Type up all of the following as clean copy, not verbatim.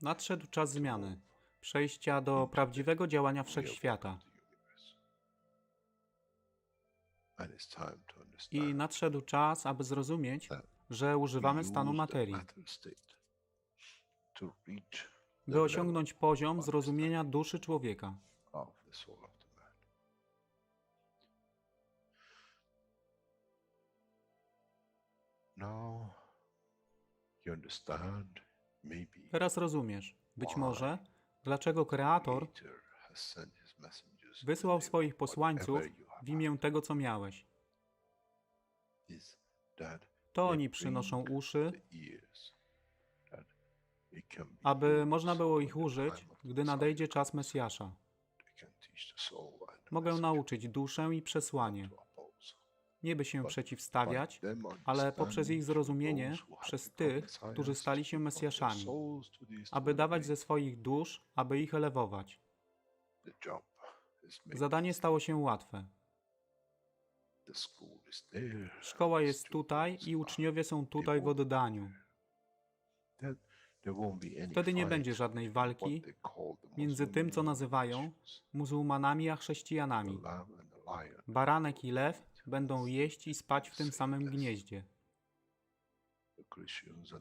Nadszedł czas zmiany, przejścia do prawdziwego działania wszechświata. I nadszedł czas, aby zrozumieć, że używamy stanu materii, by osiągnąć poziom zrozumienia duszy człowieka. Teraz rozumiesz, być może, dlaczego Kreator wysłał swoich posłańców w imię tego, co miałeś. To oni przynoszą uszy, aby można było ich użyć, gdy nadejdzie czas Mesjasza. Mogę nauczyć duszę i przesłanie. Nie by się przeciwstawiać, ale poprzez ich zrozumienie, przez tych, którzy stali się Mesjaszami, aby dawać ze swoich dusz, aby ich elewować. Zadanie stało się łatwe. Szkoła jest tutaj i uczniowie są tutaj w oddaniu. Wtedy nie będzie żadnej walki między tym, co nazywają muzułmanami, a chrześcijanami. Baranek i lew będą jeść i spać w tym samym gnieździe.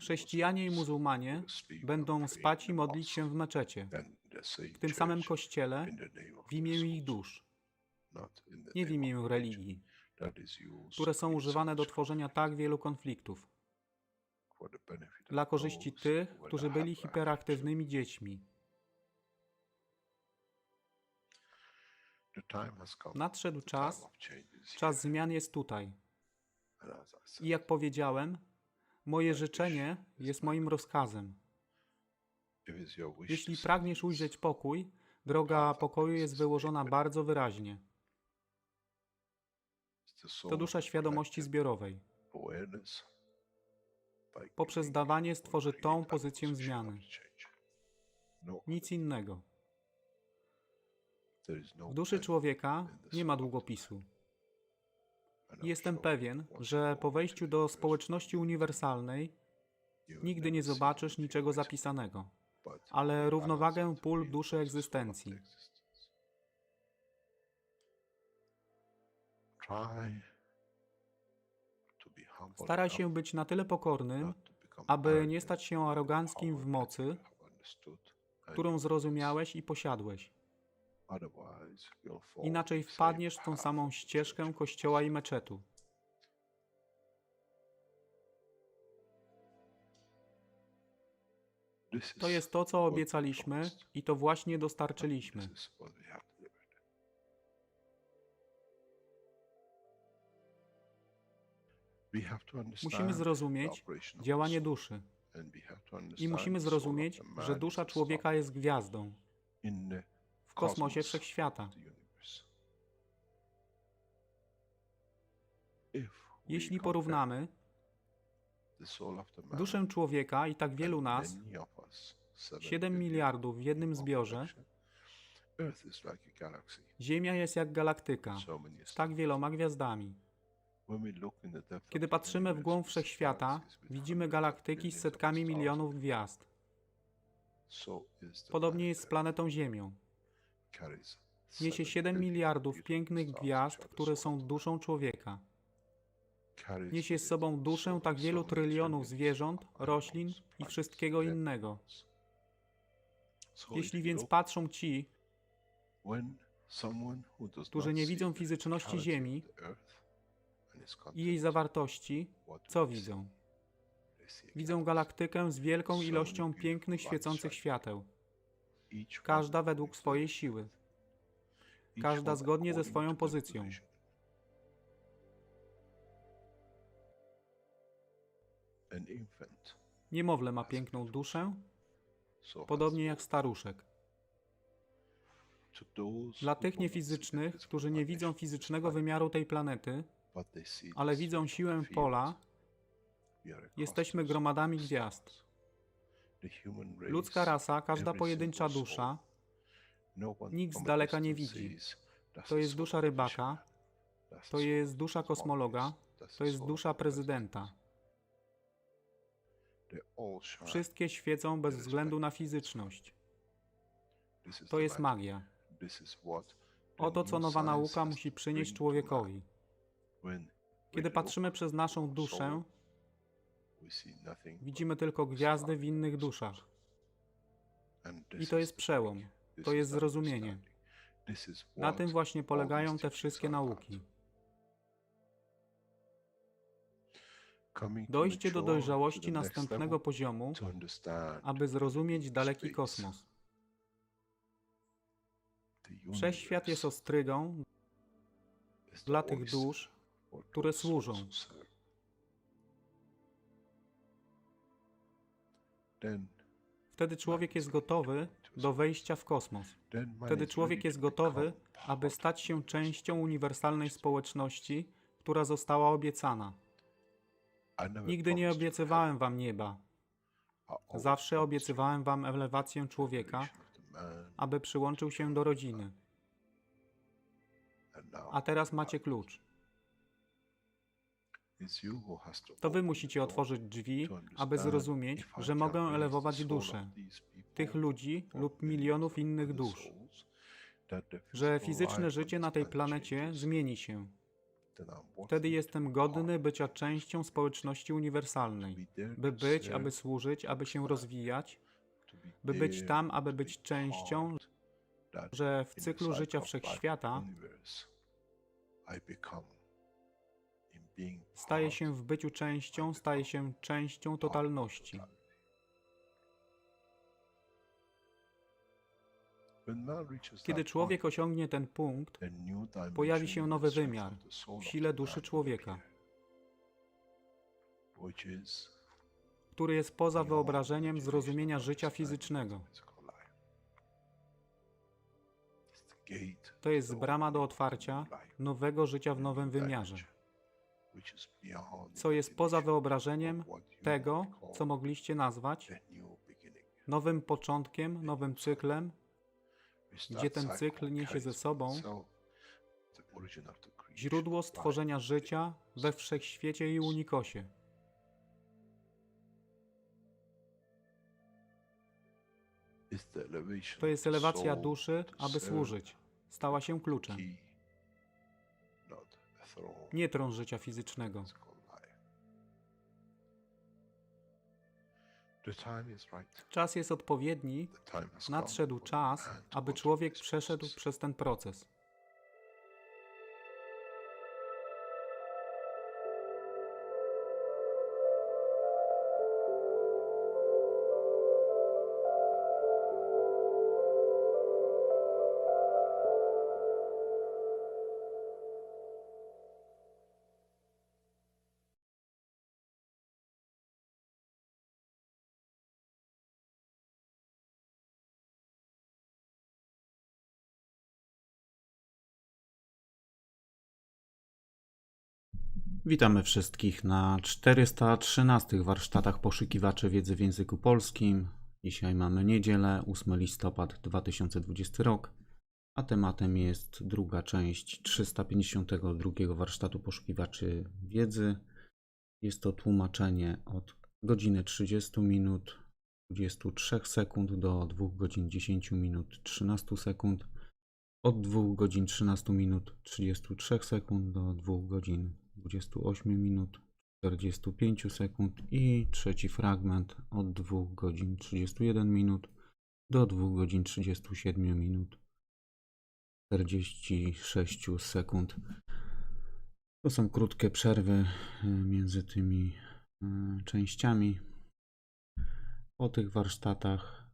Chrześcijanie i muzułmanie będą spać i modlić się w meczecie, w tym samym kościele, w imię ich dusz, nie w imię religii, które są używane do tworzenia tak wielu konfliktów, dla korzyści tych, którzy byli hiperaktywnymi dziećmi. Nadszedł czas zmian jest tutaj. I jak powiedziałem, moje życzenie jest moim rozkazem. Jeśli pragniesz ujrzeć pokój, droga pokoju jest wyłożona bardzo wyraźnie. To dusza świadomości zbiorowej. Poprzez dawanie stworzy tą pozycję zmiany. Nic innego. W duszy człowieka nie ma długopisu. Jestem pewien, że po wejściu do społeczności uniwersalnej nigdy nie zobaczysz niczego zapisanego, ale równowagę pól duszy egzystencji. Staraj się być na tyle pokornym, aby nie stać się aroganckim w mocy, którą zrozumiałeś i posiadłeś. Inaczej wpadniesz w tą samą ścieżkę kościoła i meczetu. To jest to, co obiecaliśmy i to właśnie dostarczyliśmy. Musimy zrozumieć działanie duszy i musimy zrozumieć, że dusza człowieka jest gwiazdą w kosmosie wszechświata. Jeśli porównamy duszę człowieka i tak wielu nas, 7 miliardów w jednym zbiorze, Ziemia jest jak galaktyka z tak wieloma gwiazdami. Kiedy patrzymy w głąb wszechświata, widzimy galaktyki z setkami milionów gwiazd. Podobnie jest z planetą Ziemią. Niesie 7 miliardów pięknych gwiazd, które są duszą człowieka. Niesie z sobą duszę tak wielu trylionów zwierząt, roślin i wszystkiego innego. Jeśli więc patrzą ci, którzy nie widzą fizyczności Ziemi i jej zawartości, co widzą? Widzą galaktykę z wielką ilością pięknych, świecących świateł. Każda według swojej siły. Każda zgodnie ze swoją pozycją. Niemowlę ma piękną duszę, podobnie jak staruszek. Dla tych niefizycznych, którzy nie widzą fizycznego wymiaru tej planety, ale widzą siłę pola, jesteśmy gromadami gwiazd. Ludzka rasa, każda pojedyncza dusza, nikt z daleka nie widzi. To jest dusza rybaka, to jest dusza kosmologa, to jest dusza prezydenta. Wszystkie świecą bez względu na fizyczność. To jest magia. Oto co nowa nauka musi przynieść człowiekowi. Kiedy patrzymy przez naszą duszę, widzimy tylko gwiazdy w innych duszach. I to jest przełom. To jest zrozumienie. Na tym właśnie polegają te wszystkie nauki. Dojście do dojrzałości następnego poziomu, aby zrozumieć daleki kosmos. Wszechświat jest ostrygą dla tych dusz, które służą. Wtedy człowiek jest gotowy do wejścia w kosmos. Wtedy człowiek jest gotowy, aby stać się częścią uniwersalnej społeczności, która została obiecana. Nigdy nie obiecywałem wam nieba. Zawsze obiecywałem wam elewację człowieka, aby przyłączył się do rodziny. A teraz macie klucz. To wy musicie otworzyć drzwi, aby zrozumieć, że mogę elewować duszę tych ludzi lub milionów innych dusz, że fizyczne życie na tej planecie zmieni się. Wtedy jestem godny bycia częścią społeczności uniwersalnej, by być, aby służyć, aby się rozwijać, by być tam, aby być częścią, że w cyklu życia wszechświata staje się w byciu częścią, staje się częścią totalności. Kiedy człowiek osiągnie ten punkt, pojawi się nowy wymiar w sile duszy człowieka, który jest poza wyobrażeniem zrozumienia życia fizycznego. To jest brama do otwarcia nowego życia w nowym wymiarze, co jest poza wyobrażeniem tego, co mogliście nazwać nowym początkiem, nowym cyklem, gdzie ten cykl niesie ze sobą źródło stworzenia życia we wszechświecie i unikosie. To jest elewacja duszy, aby służyć. Stała się kluczem. Nie tron życia fizycznego. Czas jest odpowiedni, nadszedł czas, aby człowiek przeszedł przez ten proces. Witamy wszystkich na 413 warsztatach poszukiwaczy wiedzy w języku polskim. Dzisiaj mamy niedzielę, 8 listopad 2020 rok, a tematem jest druga część 352 warsztatu poszukiwaczy wiedzy. Jest to tłumaczenie od godziny 30 minut 23 sekund do 2 godzin 10 minut 13 sekund, od 2 godzin 13 minut 33 sekund do 2 godzin 28 minut 45 sekund i trzeci fragment od 2 godzin 31 minut do 2 godzin 37 minut 46 sekund. To są krótkie przerwy między tymi częściami. Po tych warsztatach,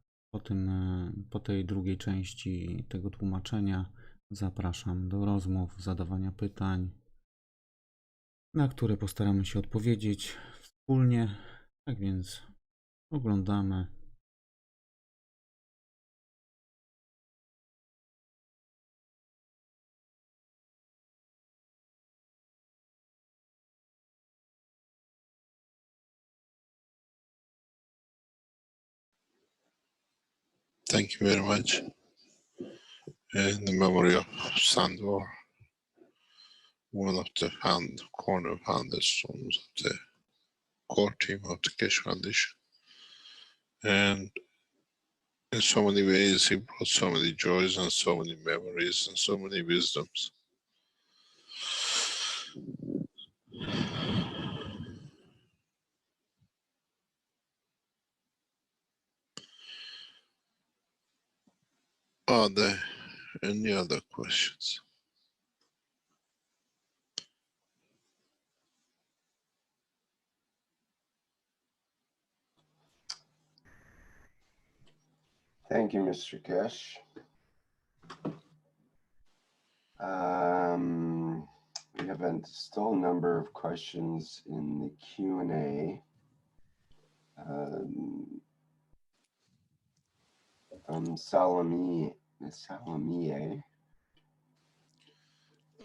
po tej drugiej części tego tłumaczenia zapraszam do rozmów, zadawania pytań, na które postaramy się odpowiedzieć wspólnie. Tak więc oglądamy. Thank you very much. In the memory of Sandor, one of the corner foundations of the core team of the Keshe Foundation. And in so many ways, he brought so many joys and so many memories and so many wisdoms. Are there any other questions? Thank you, Mr. Keshe. We have still a number of questions in the Q&A. Salome.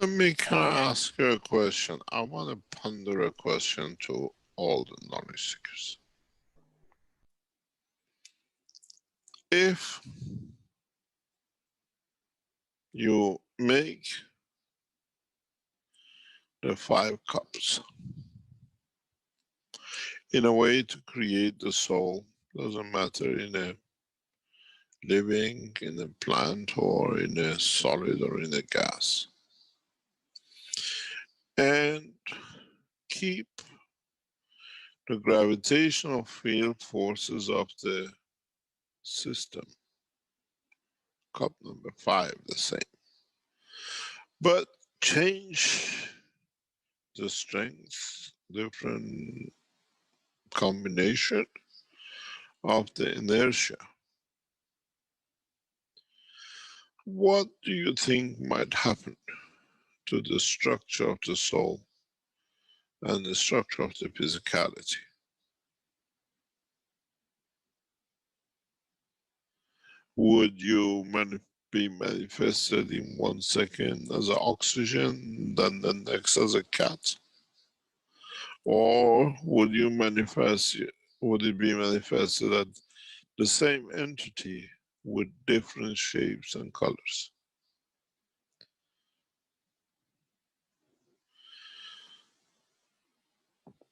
Let me kind of ask you a question. I want to ponder a question to all the knowledge seekers. If you make the 5 cups in a way to create the soul, doesn't matter in a living, in a plant, or in a solid, or in a gas, and keep the gravitational field forces of the system, cup number 5, the same, but change the strength, different combination of the inertia. What do you think might happen to the structure of the soul and the structure of the physicality? Would you be manifested in 1 second as an oxygen, then the next as a cat? Or would it be manifested as the same entity with different shapes and colors?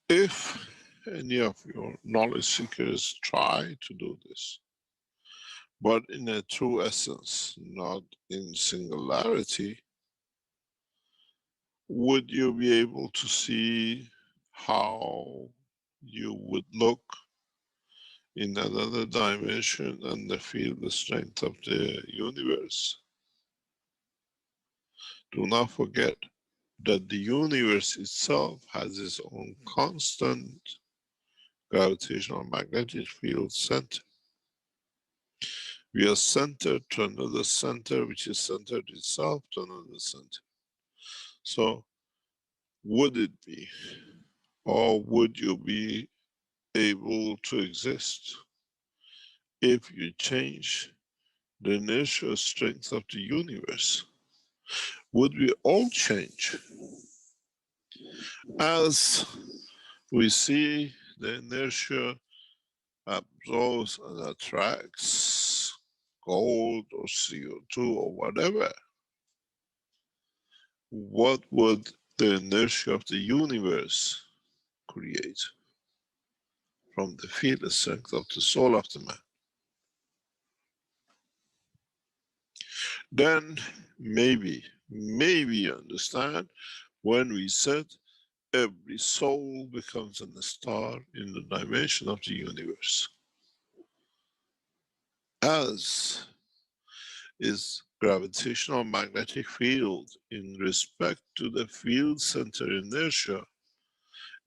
If any of your knowledge seekers try to do this, but in a true essence, not in singularity, would you be able to see how you would look in another dimension and feel the strength of the universe? Do not forget that the universe itself has its own constant gravitational magnetic field center. We are centered to another center, which is centered itself to another center. So would it be, or would you be able to exist if you change the inertial strength of the universe? Would we all change? As we see the inertia absorbs and attracts gold or CO2 or whatever, what would the inertia of the universe create from the field strength of the soul of the man? Then maybe you understand when we said every soul becomes a star in the dimension of the universe. As is gravitational magnetic field in respect to the field center inertia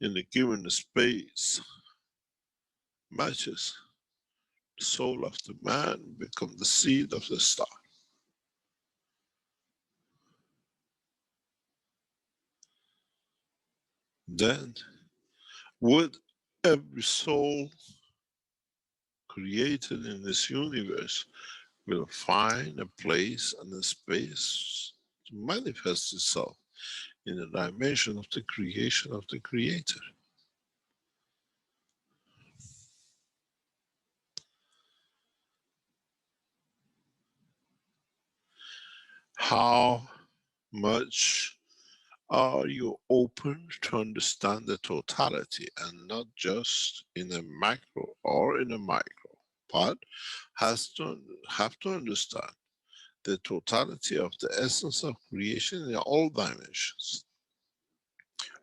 in a given space matches, the soul of the man becomes the seed of the star. Then would every soul created in this universe will find a place and a space to manifest itself in the dimension of the creation of the Creator. How much are you open to understand the totality and not just in a macro or in a micro? part have to understand the totality of the essence of creation in all dimensions.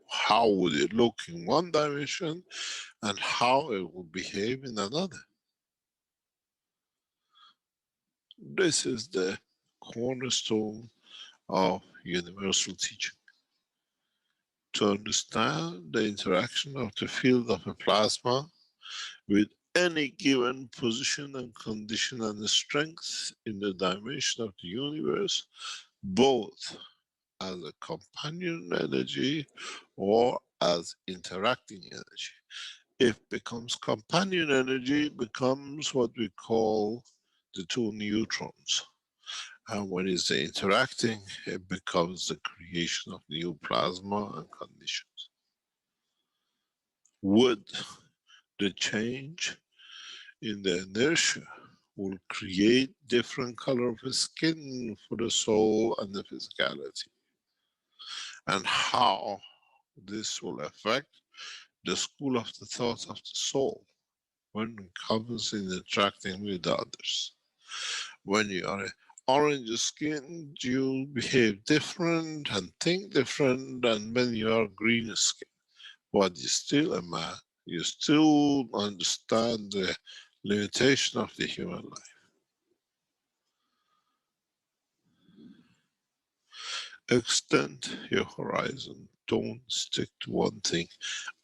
How would it look in one dimension and how it will behave in another? This is the cornerstone of universal teaching. To understand the interaction of the field of a plasma with any given position and condition and strength in the dimension of the universe, both as a companion energy or as interacting energy. If becomes companion energy, it becomes what we call the two neutrons. And when it's interacting, it becomes the creation of new plasma and conditions. Would the change in the inertia will create different color of skin for the soul and the physicality? And how this will affect the school of the thoughts of the soul when it comes in interacting with others. When you are orange skin, you behave different and think different than when you are green skin. But you're still a man. You still understand the limitation of the human life. Extend your horizon. Don't stick to one thing.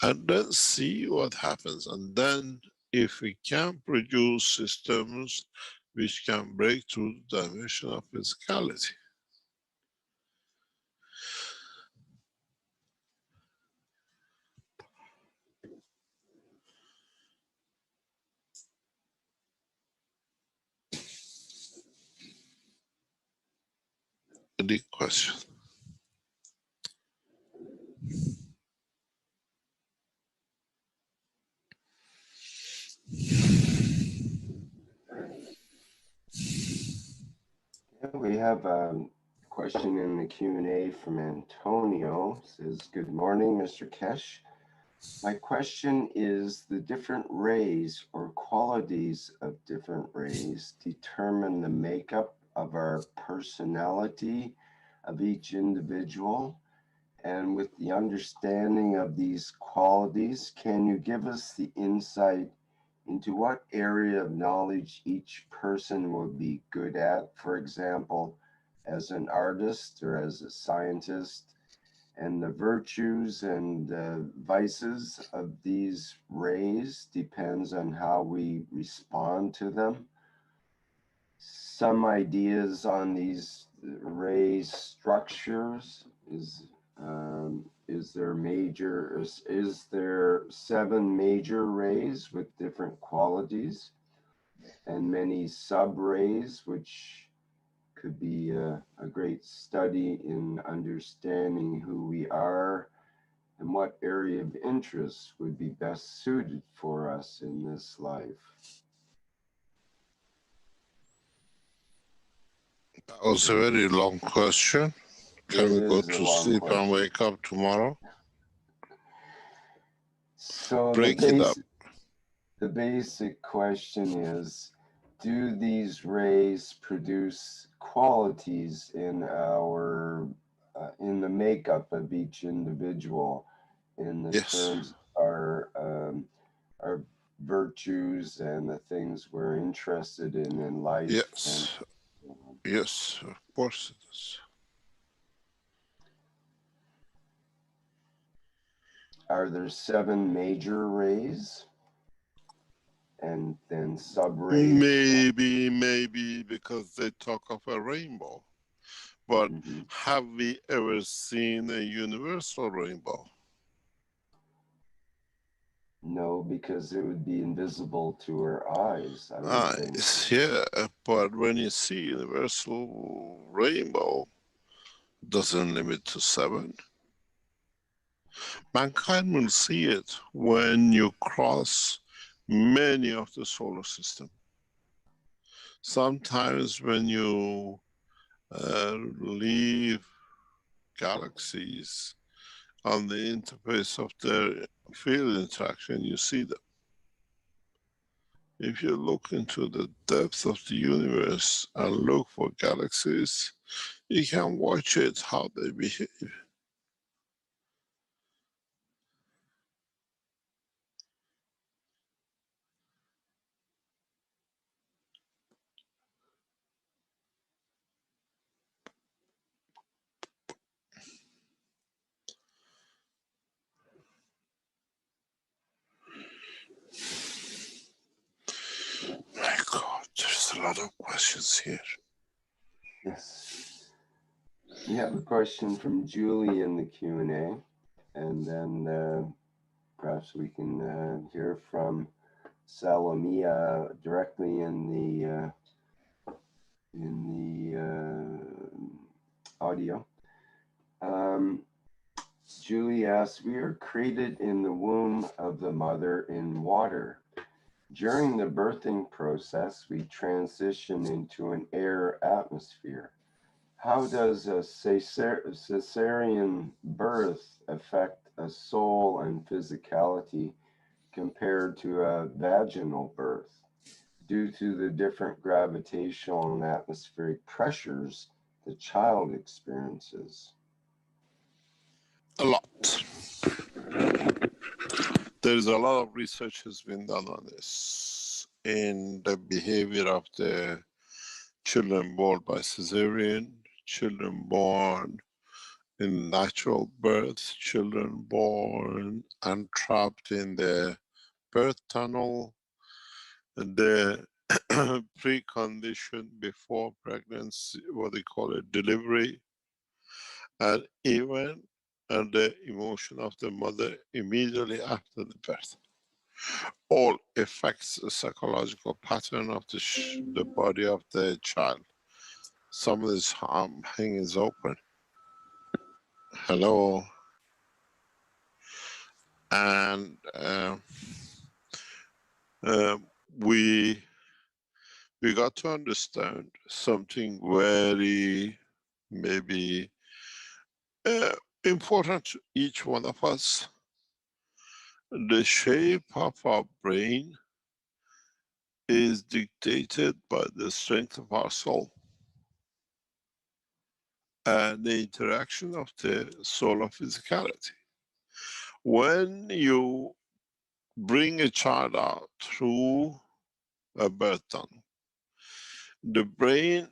And then see what happens. And then if we can produce systems which can break through the dimension of physicality. Any question? We have a question in the Q&A from Antonio. It says, good morning, Mr. Keshe. My question is, the different rays or qualities of different rays determine the makeup of our personality of each individual. And with the understanding of these qualities, can you give us the insight into what area of knowledge each person would be good at, for example, as an artist or as a scientist, and the virtues and vices of these rays depends on how we respond to them. Some ideas on these ray structures is there 7 major rays with different qualities and many sub-rays, which could be a great study in understanding who we are and what area of interest would be best suited for us in this life. That was a very long question. Can we go to sleep and wake up tomorrow? So break it up. The basic question is, do these rays produce qualities in our in the makeup of each individual, in the terms of our virtues and the things we're interested in life? Yes, yes, of course it is. Are there 7 major rays? And then sub-rays? Maybe because they talk of a rainbow. But have we ever seen a universal rainbow? No, because it would be invisible to our eyes, I would think. Yeah, but when you see universal rainbow, doesn't limit to 7. Mankind will see it when you cross many of the solar system. Sometimes when you leave galaxies on the interface of their field interaction, you see them. If you look into the depth of the universe and look for galaxies, you can watch it, how they behave. My God, there's a lot of questions here. Yes. We have a question from Julie in the Q&A, and then perhaps we can hear from Salomia directly in the audio. Julie asks, we are created in the womb of the mother in water. During the birthing process, we transition into an air atmosphere. How does a cesarean birth affect a soul and physicality compared to a vaginal birth due to the different gravitational and atmospheric pressures the child experiences? A lot. There's a lot of research has been done on this in the behavior of the children born by cesarean, children born in natural birth, children born and trapped in the birth tunnel, and the precondition before pregnancy, what they call it, delivery, and even the emotion of the mother immediately after the birth. All affects the psychological pattern of the body of the child. Some of this thing is open. Hello. And we got to understand something very maybe important to each one of us. The shape of our brain is dictated by the strength of our soul and the interaction of the soul of physicality. When you bring a child out through a birth tunnel, the brain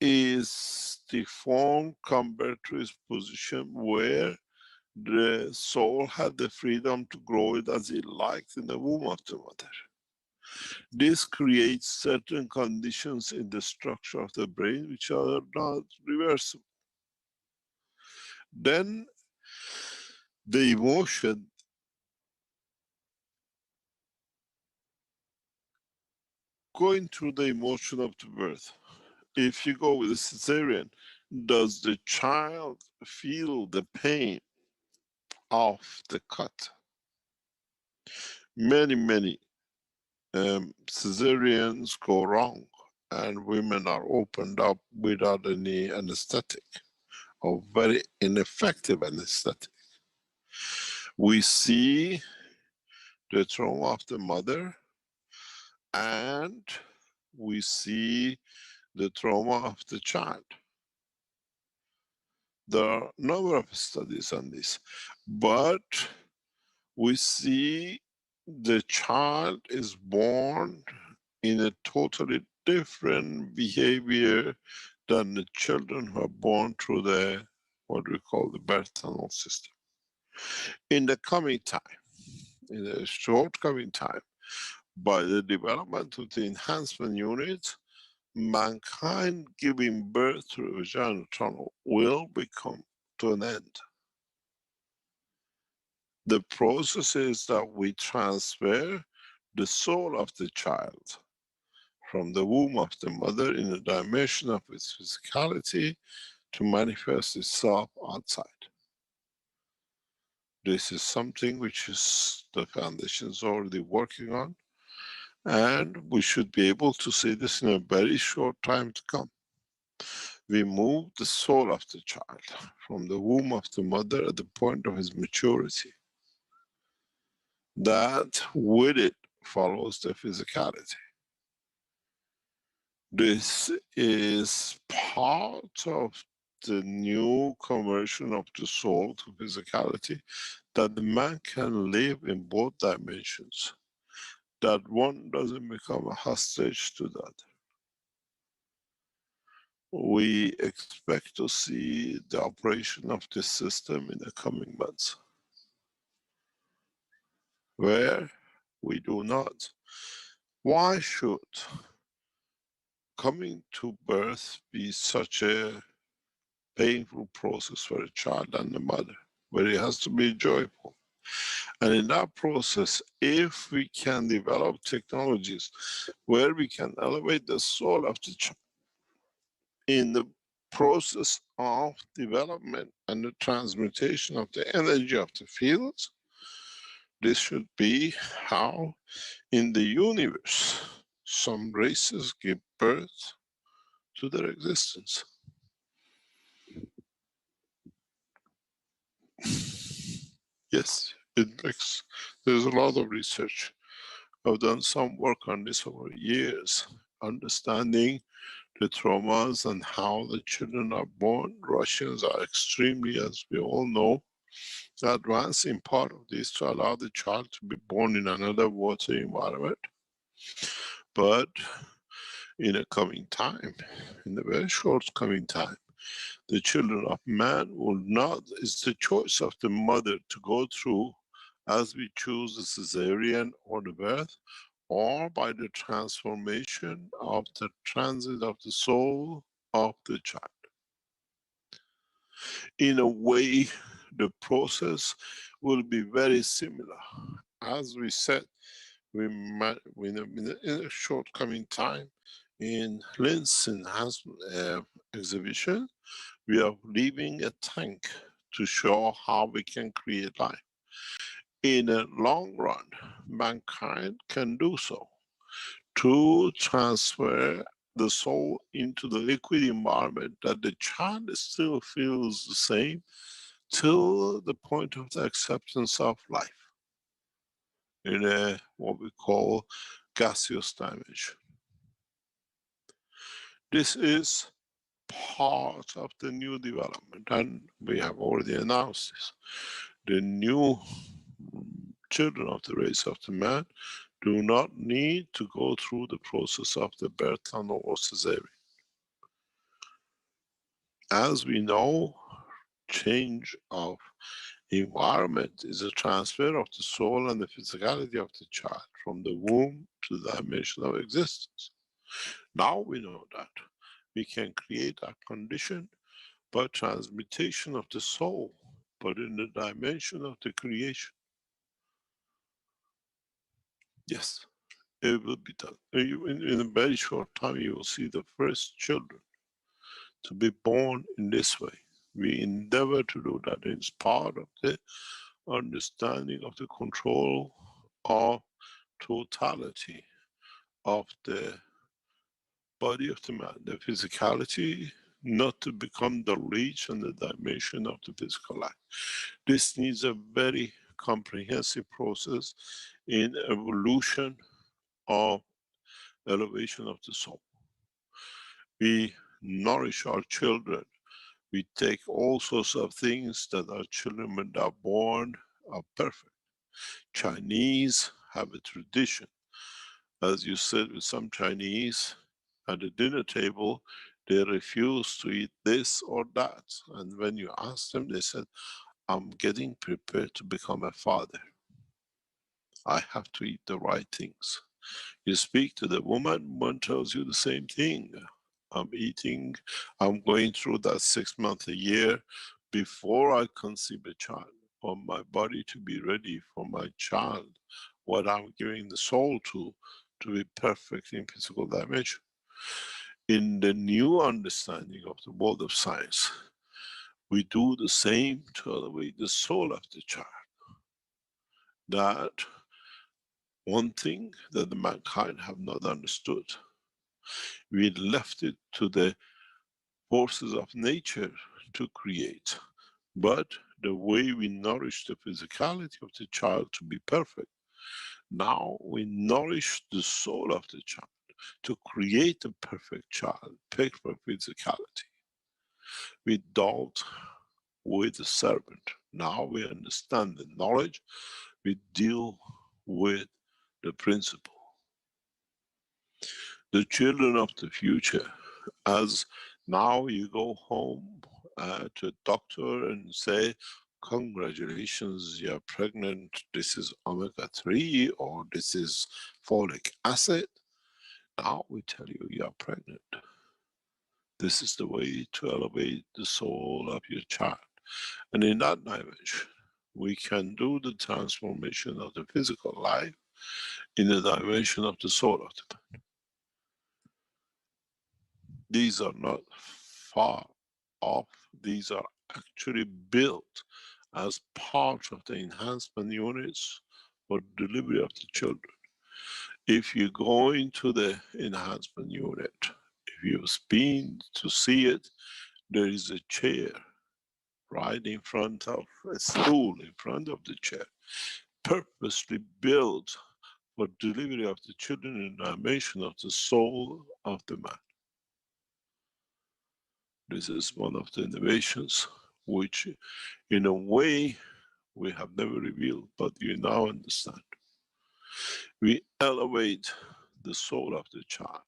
is deformed compared to its position where the soul had the freedom to grow it as it liked in the womb of the mother. This creates certain conditions in the structure of the brain which are not reversible. Then the emotion going through the emotion of the birth. If you go with a cesarean, does the child feel the pain of the cut? Many cesareans go wrong and women are opened up without any anesthetic or very ineffective anesthetic. We see the trauma of the mother and we see the trauma of the child. There are a number of studies on this, but we see the child is born in a totally different behavior than the children who are born through the, what we call the birth tunnel system. In the coming time, in a short coming time, by the development of the enhancement unit, mankind giving birth through a vaginal tunnel will become to an end. The process is that we transfer the soul of the child from the womb of the mother in a dimension of its physicality to manifest itself outside. This is something which is the foundation is already working on, and we should be able to see this in a very short time to come. We move the soul of the child from the womb of the mother at the point of his maturity. That with it follows the physicality. This is part of the new conversion of the soul to physicality, that the man can live in both dimensions, that one doesn't become a hostage to that. We expect to see the operation of this system in the coming months, where we do not. Why should coming to birth be such a painful process for a child and the mother, where it has to be joyful? And in that process, if we can develop technologies where we can elevate the soul of the child in the process of development and the transmutation of the energy of the fields, this should be how in the universe some races give birth to their existence. Yes, it makes, there's a lot of research. I've done some work on this over years, understanding the traumas and how the children are born. Russians are extremely, as we all know, advanced in part of this to allow the child to be born in another water environment. But in a coming time, in a very short coming time, the children of man will not, it's the choice of the mother to go through as we choose the cesarean or the birth, or by the transformation of the transit of the soul of the child. In a way, the process will be very similar. As we said, in a short coming time, in Linz has exhibition, we are leaving a tank to show how we can create life. In a long run, mankind can do so to transfer the soul into the liquid environment, that the child still feels the same till the point of the acceptance of life in a what we call gaseous dimension. This is part of the new development, and we have already announced this. The new children of the race of the man do not need to go through the process of the birth tunnel or cesarean. As we know, change of environment is a transfer of the soul and the physicality of the child from the womb to the dimension of existence. Now we know that we can create a condition by transmutation of the soul, but in the dimension of the creation. Yes, it will be done. In a very short time, you will see the first children to be born in this way. We endeavor to do that. It's part of the understanding of the control of totality of the body of the man, the physicality, not to become the reach and the dimension of the physical life. This needs a very comprehensive process in evolution of elevation of the soul. We nourish our children. We take all sorts of things that our children, when they're born, are perfect. Chinese have a tradition. As you said, with some Chinese at the dinner table, they refuse to eat this or that. And when you ask them, they said, I'm getting prepared to become a father. I have to eat the right things. You speak to the woman, one tells you the same thing. I'm going through that 6 months a year before I conceive a child, for my body to be ready for my child, what I'm giving the soul to be perfect in physical dimension. In the new understanding of the world of science, we do the same to elevate the soul of the child. That one thing that the mankind have not understood, we left it to the forces of nature to create. But the way we nourish the physicality of the child to be perfect, Now we nourish the soul of the child to create a perfect child, perfect physicality. We dealt with the serpent. Now we understand the knowledge. We deal with the principle. The children of the future, as now you go home to a doctor and say, congratulations, you're pregnant, this is omega-3 or this is folic acid. Now we tell you you're pregnant. This is the way to elevate the soul of your child. And in that dimension, we can do the transformation of the physical life in the dimension of the soul of the man. These are not far off. These are actually built as part of the enhancement units for delivery of the children. If you go into the enhancement unit, if you've been to see it, there is a chair right in front of a stool, in front of the chair, purposely built for delivery of the children in the dimension of the soul of the man. This is one of the innovations which, in a way, we have never revealed, but you now understand. We elevate the soul of the child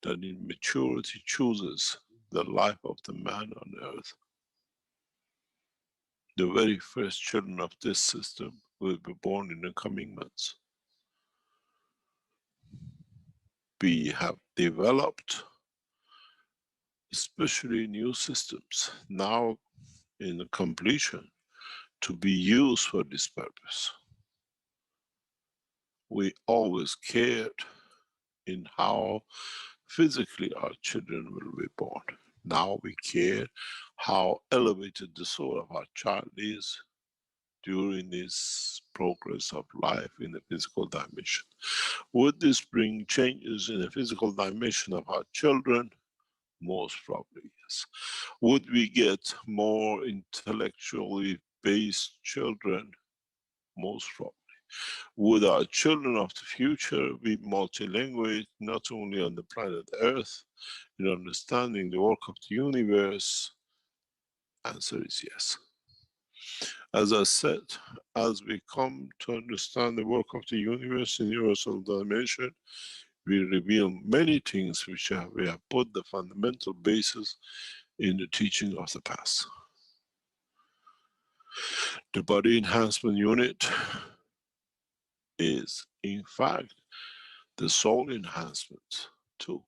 that in maturity chooses the life of the man on earth. The very first children of this system will be born in the coming months. We have developed especially new systems now in the completion to be used for this purpose. We always cared in how physically our children will be born. Now we care how elevated the soul of our child is during this progress of life in the physical dimension. Would this bring changes in the physical dimension of our children? Most probably, yes. Would we get more intellectually based children? Most probably. Would our children of the future be multilingual, not only on the planet Earth, in understanding the work of the universe? Answer is yes. As I said, as we come to understand the work of the universe in universal dimension, we reveal many things which we have put the fundamental basis in the teaching of the past. The body enhancement unit is, in fact, the soul enhancement too.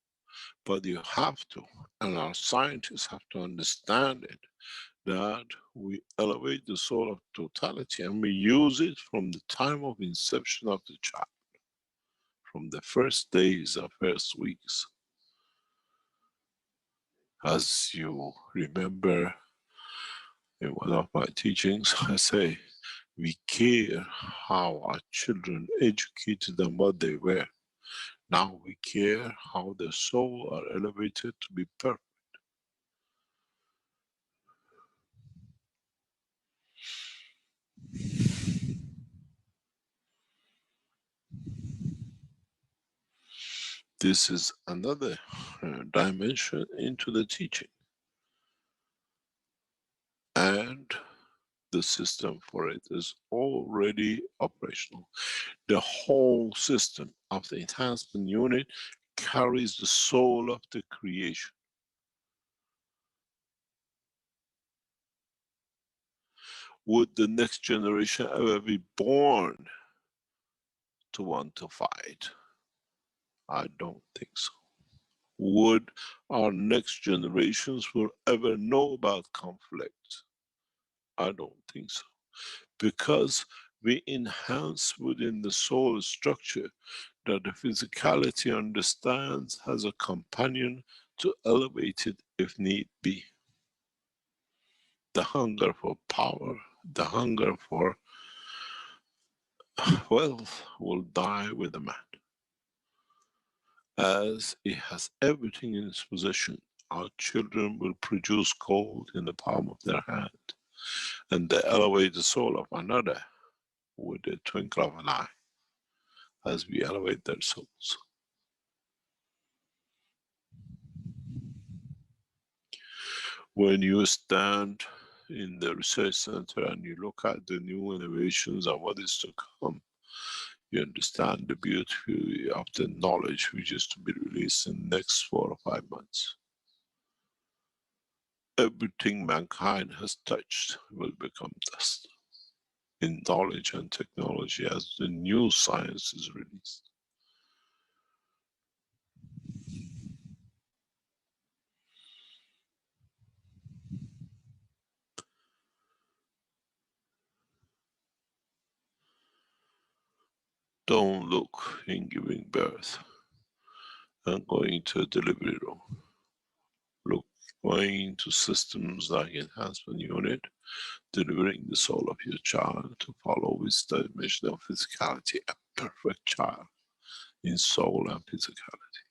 But you have to, and our scientists have to understand it, that we elevate the soul of totality and we use it from the time of inception of the child, from the first days of first weeks. As you remember in one of my teachings, I say, we care how our children educated and what they were. Now we care how their soul are elevated to be perfect. This is another dimension into the teaching. And the system for it is already operational. The whole system of the enhancement unit carries the soul of the creation. Would the next generation ever be born to want to fight? I don't think so. Would our next generations will ever know about conflict? I don't think so. Because we enhance within the soul structure that the physicality understands as a companion to elevate it if need be. The hunger for power, the hunger for wealth will die with the man. As it has everything in its possession, our children will produce gold in the palm of their hand, and they elevate the soul of another with the twinkle of an eye. as we elevate their souls. When you stand in the research center and you look at the new innovations and what is to come, you understand the beauty of the knowledge which is to be released in the next 4 or 5 months. Everything mankind has touched will become dust in knowledge and technology as the new science is released. Don't look in giving birth and going to a delivery room. Look, going to systems like enhancement unit, delivering the soul of your child to follow with the mission of physicality, a perfect child in soul and physicality.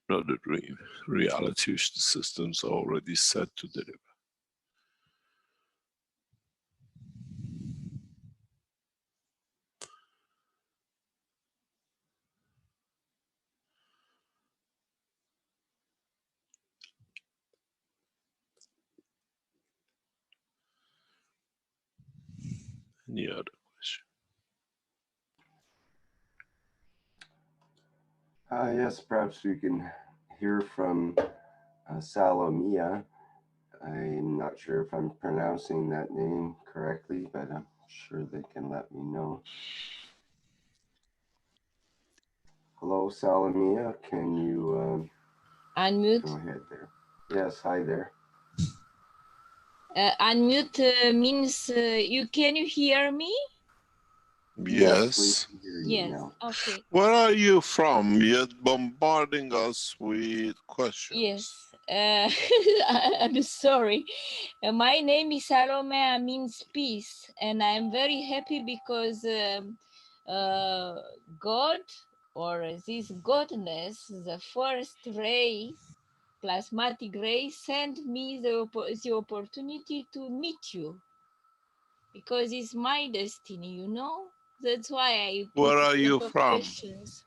Not a dream, reality which the systems are already set to deliver. Any other question? Yes, perhaps we can hear from Salomia. I'm not sure if I'm pronouncing that name correctly, but I'm sure they can let me know. Hello, Salomia. Can you Unmute. go ahead there? Yes, hi there. Unmute means can you hear me? Yes. We can hear you Yes. now. Okay. Where are you from? You're bombarding us with questions. Yes. I'm sorry. My name is Salome, means peace, and I'm very happy because God, or this godness, the first ray, plasmatic ray, sent me the opportunity to meet you, because it's my destiny, you know. That's why I put Where are a you lot of from? questions.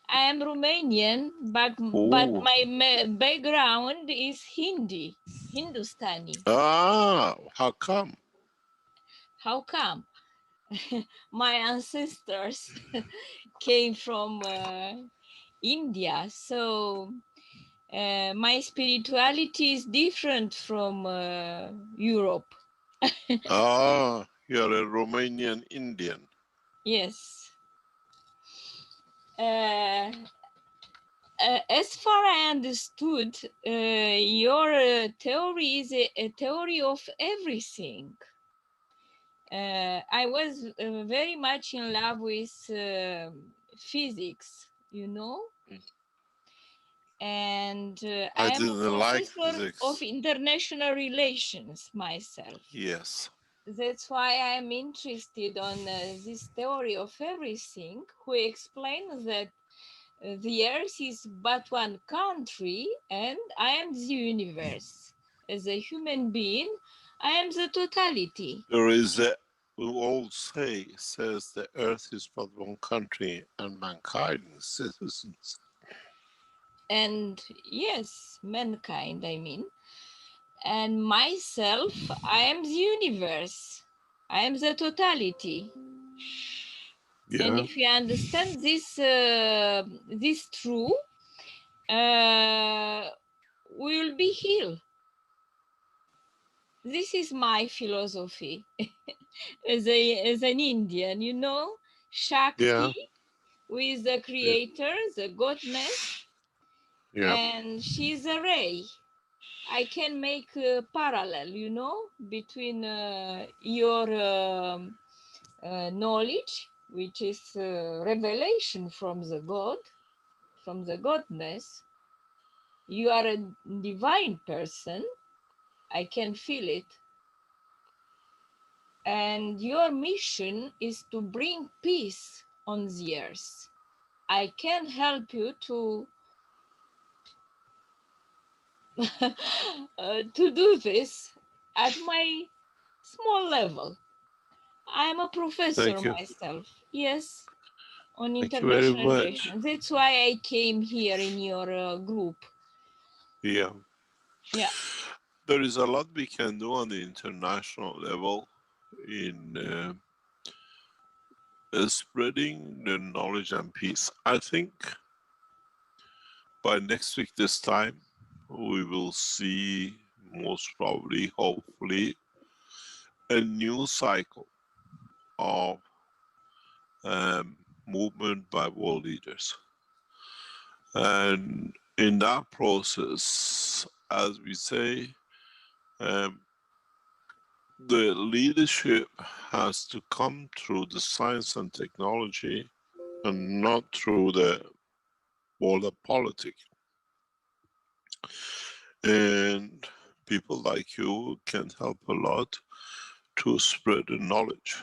I am Romanian, but Oh. my background is Hindustani. Ah, how come? How come? My ancestors came from India, so my spirituality is different from Europe. Ah, you're a Romanian Indian. Yes. As far I understood, your theory is a theory of everything. I was very much in love with physics, you know, and I am a didn't like professor physics. of international relations myself. Yes. That's why I'm interested on this theory of everything, who explains that the Earth is but one country, and I am the universe. As a human being, I am the totality. There is a old says the earth is but one country and mankind is citizens. And yes, mankind, I mean. And myself, I am the universe. I am the totality. Yeah. And if you understand this true, we will be healed. This is my philosophy as an Indian, you know, Shakti with the creator, the godness, and she's a ray. I can make a parallel, you know, between your knowledge, which is revelation from the God, from the godness. You are a divine person. I can feel it. And your mission is to bring peace on the earth. I can help you to to do this at my small level. I'm a professor Thank you. myself. Yes, on Thank you very international much. relations. That's why I came here in your group. Yeah. Yeah. There is a lot we can do on the international level in spreading the knowledge and peace. I think by next week this time, we will see, most probably, hopefully, a new cycle of movement by world leaders. And in that process, as we say, the leadership has to come through the science and technology and not through the world of politics. And people like you can help a lot to spread the knowledge,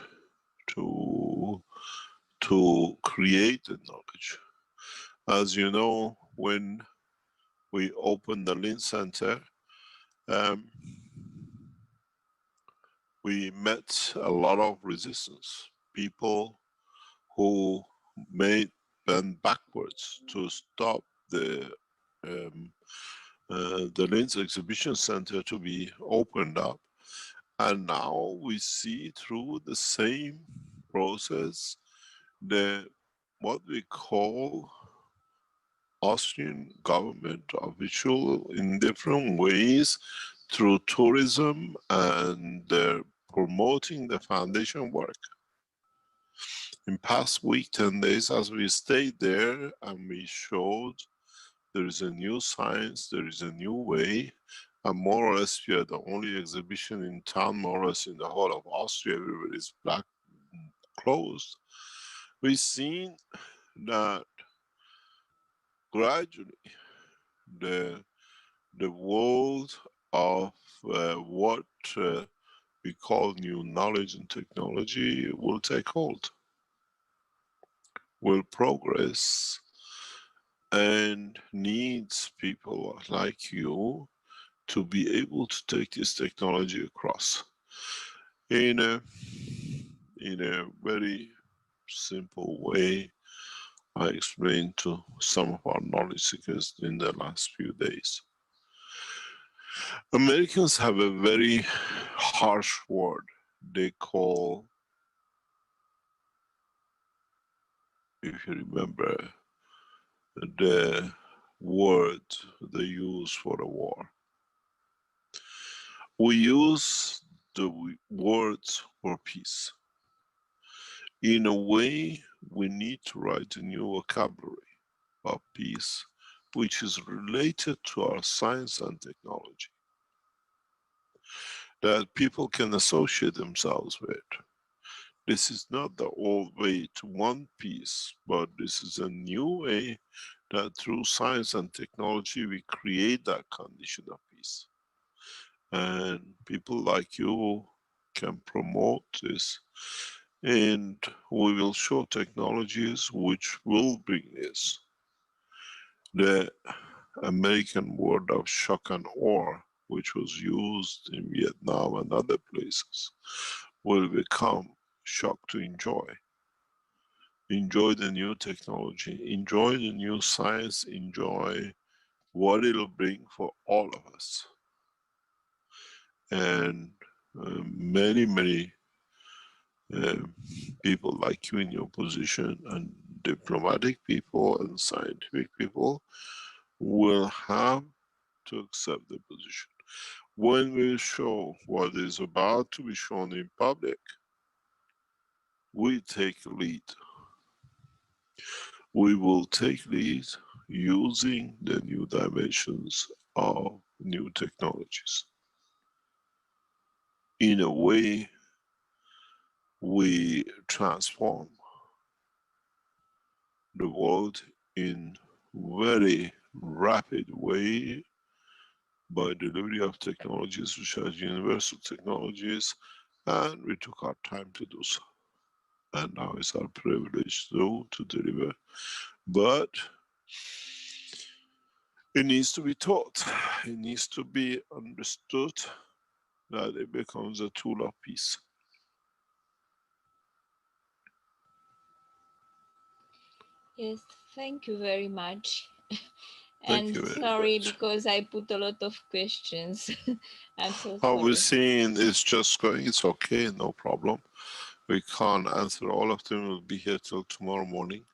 to create the knowledge. As you know, when we opened the Lynn Center, we met a lot of resistance. People who made bend backwards to stop the Linz Exhibition Center to be opened up. And now we see through the same process what we call Austrian government official in different ways through tourism, and they're promoting the foundation work. In past week, 10 days, as we stayed there and we showed there is a new science, there is a new way, and more or less we are the only exhibition in town, more or less in the whole of Austria, everywhere is black closed. We've seen that gradually the world of what we call new knowledge and technology will take hold, will progress, and needs people like you to be able to take this technology across in a very simple way. I explained to some of our knowledge seekers in the last few days. Americans have a very harsh word they call, if you remember, the word they use for a war. We use the words for peace. In a way, we need to write a new vocabulary of peace, which is related to our science and technology, that people can associate themselves with. This is not the old way to one peace, but this is a new way that through science and technology we create that condition of peace. And people like you can promote this, and we will show technologies which will bring this. The American word of shock and awe, which was used in Vietnam and other places, will become shock to enjoy. Enjoy the new technology, enjoy the new science, enjoy what it'll bring for all of us. And many people like you in your position, and diplomatic people and scientific people, will have to accept the position. When we show what is about to be shown in public, we take lead. We will take lead using the new dimensions of new technologies. In a way, we transform the world in very rapid way by delivery of technologies which are universal technologies, and we took our time to do so. And now it's our privilege though to deliver. But it needs to be taught. It needs to be understood that it becomes a tool of peace. Yes, thank you very much. Thank And you very sorry much. because I put a lot of questions. I'm so How we're sorry. seeing is just going, it's okay, no problem. We can't answer all of them. We'll be here till tomorrow morning.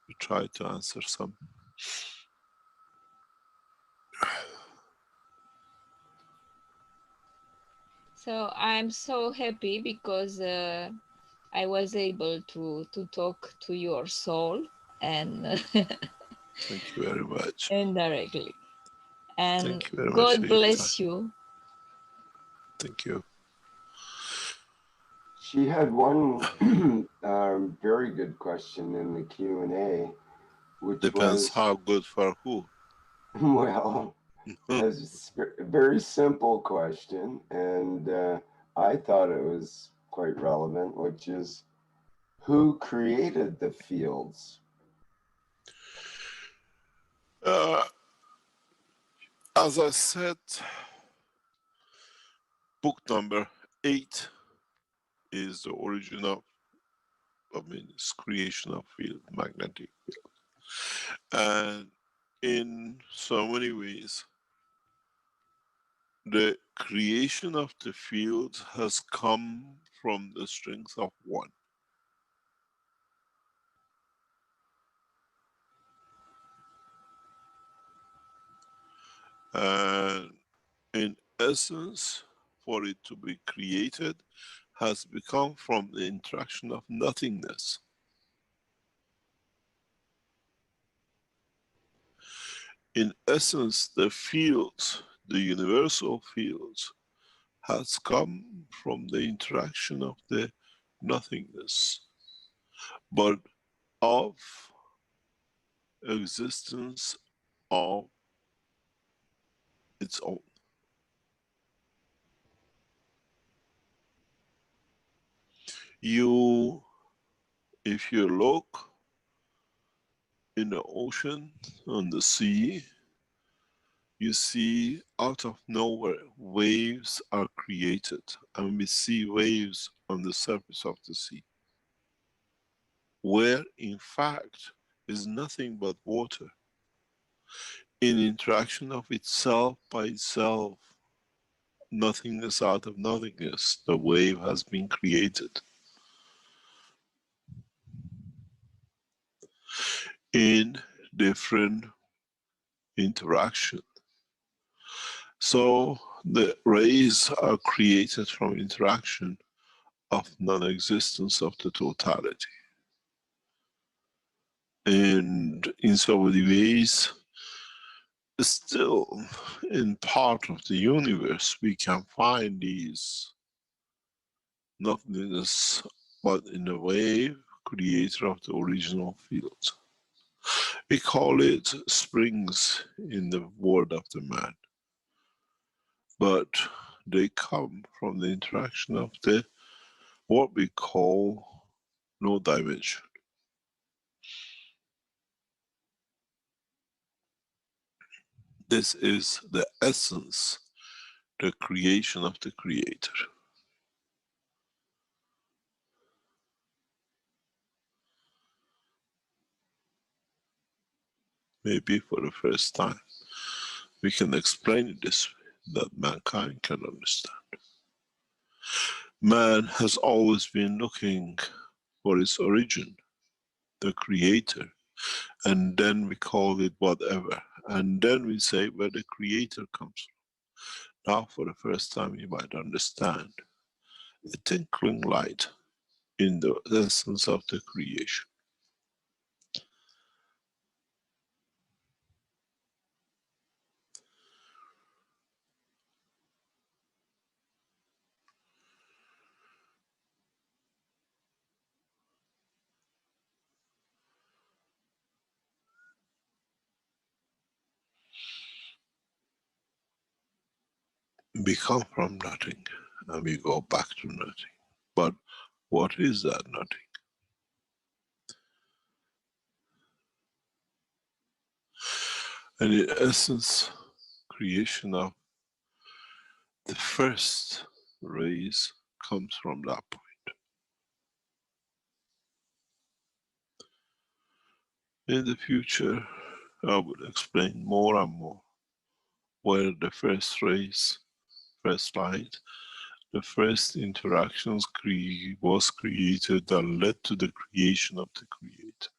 We try to answer some. So I'm so happy because I was able to talk to your soul and Thank you very much. indirectly. And Thank you very much for God your time. bless you. Thank you. She had one very good question in the Q&A, which Depends was, how good for who. well, it's a very simple question, and I thought it was quite relevant, which is, who created the fields? As I said, book number 8 is the origin of, it's creation of field, magnetic field. And in so many ways, the creation of the field has come from the strength of one. And in essence, for it to be created, has become from the interaction of nothingness. In essence, the fields, the universal fields, has come from the interaction of the nothingness, but of existence of its own. If you look in the ocean, on the sea, you see out of nowhere waves are created, and we see waves on the surface of the sea, where in fact is nothing but water in interaction of itself by itself. Nothingness out of nothingness, the wave has been created. In different interaction. So the rays are created from interaction of non-existence of the totality. And in so many ways, still in part of the universe, we can find these nothingness, but in a way, creator of the original field. We call it springs in the word of the man. But they come from the interaction of the what we call no dimension. This is the essence, the creation of the creator. Maybe for the first time we can explain it this way, that mankind can understand. Man has always been looking for its origin, the creator, and then we call it whatever, and then we say where the creator comes from. Now for the first time you might understand a twinkling light in the essence of the creation. We come from nothing and we go back to nothing. But what is that nothing? And in essence, creation of the first rays comes from that point. In the future, I will explain more and more where the first rays, first light, the first interactions was created that led to the creation of the Creator.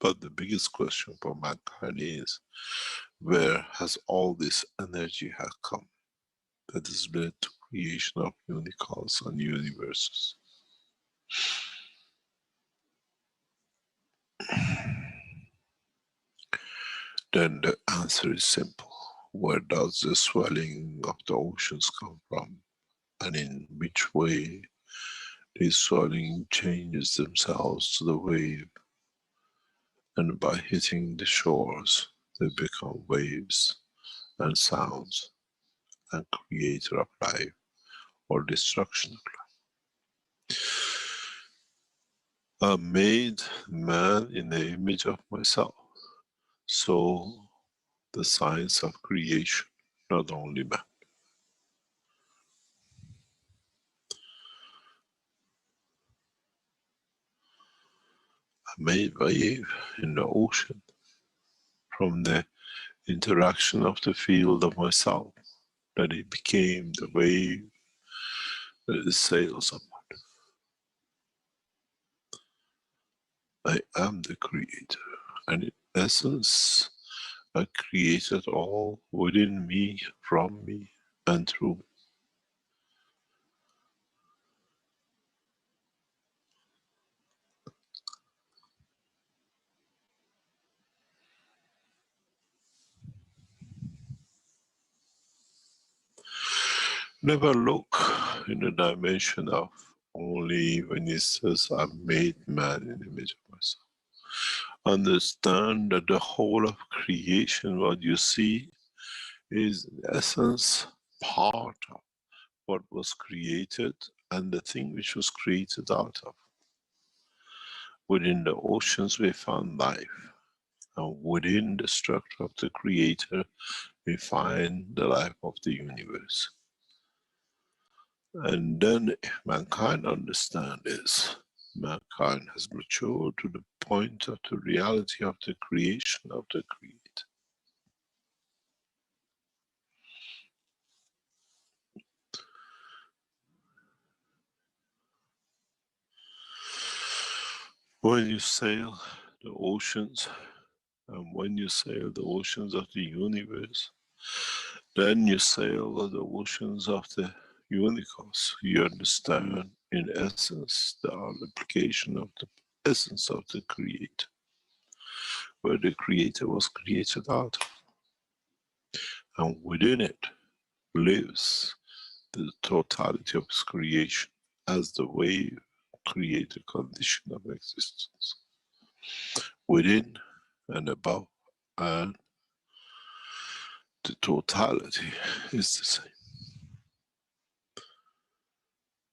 But the biggest question for mankind is, where has all this energy have come that has led to creation of unicorns and universes? Then the answer is simple. Where does the swelling of the oceans come from? And in which way this swelling changes themselves to the wave, and by hitting the shores, they become waves and sounds and creator of life or destruction of life. I made man in the image of myself. So the science of creation, not only man. I made wave in the ocean from the interaction of the field of myself, that it became the wave that it sails upon. I am the creator, and in essence, I created all within me, from me, and through me. Never look in the dimension of only when it says I made man in the image of myself. Understand that the whole of creation, what you see, is in essence part of what was created and the thing which was created out of. Within the oceans we found life, and within the structure of the Creator we find the life of the universe. And then if mankind understands this, mankind has matured to the point of the reality of the creation of the Creator. When you sail the oceans, and when you sail the oceans of the universe, then you sail the oceans of the universe. You understand, in essence, the application of the essence of the Creator, where the Creator was created out of. And within it lives the totality of His creation as the wave created condition of existence. Within and above, and the totality is the same.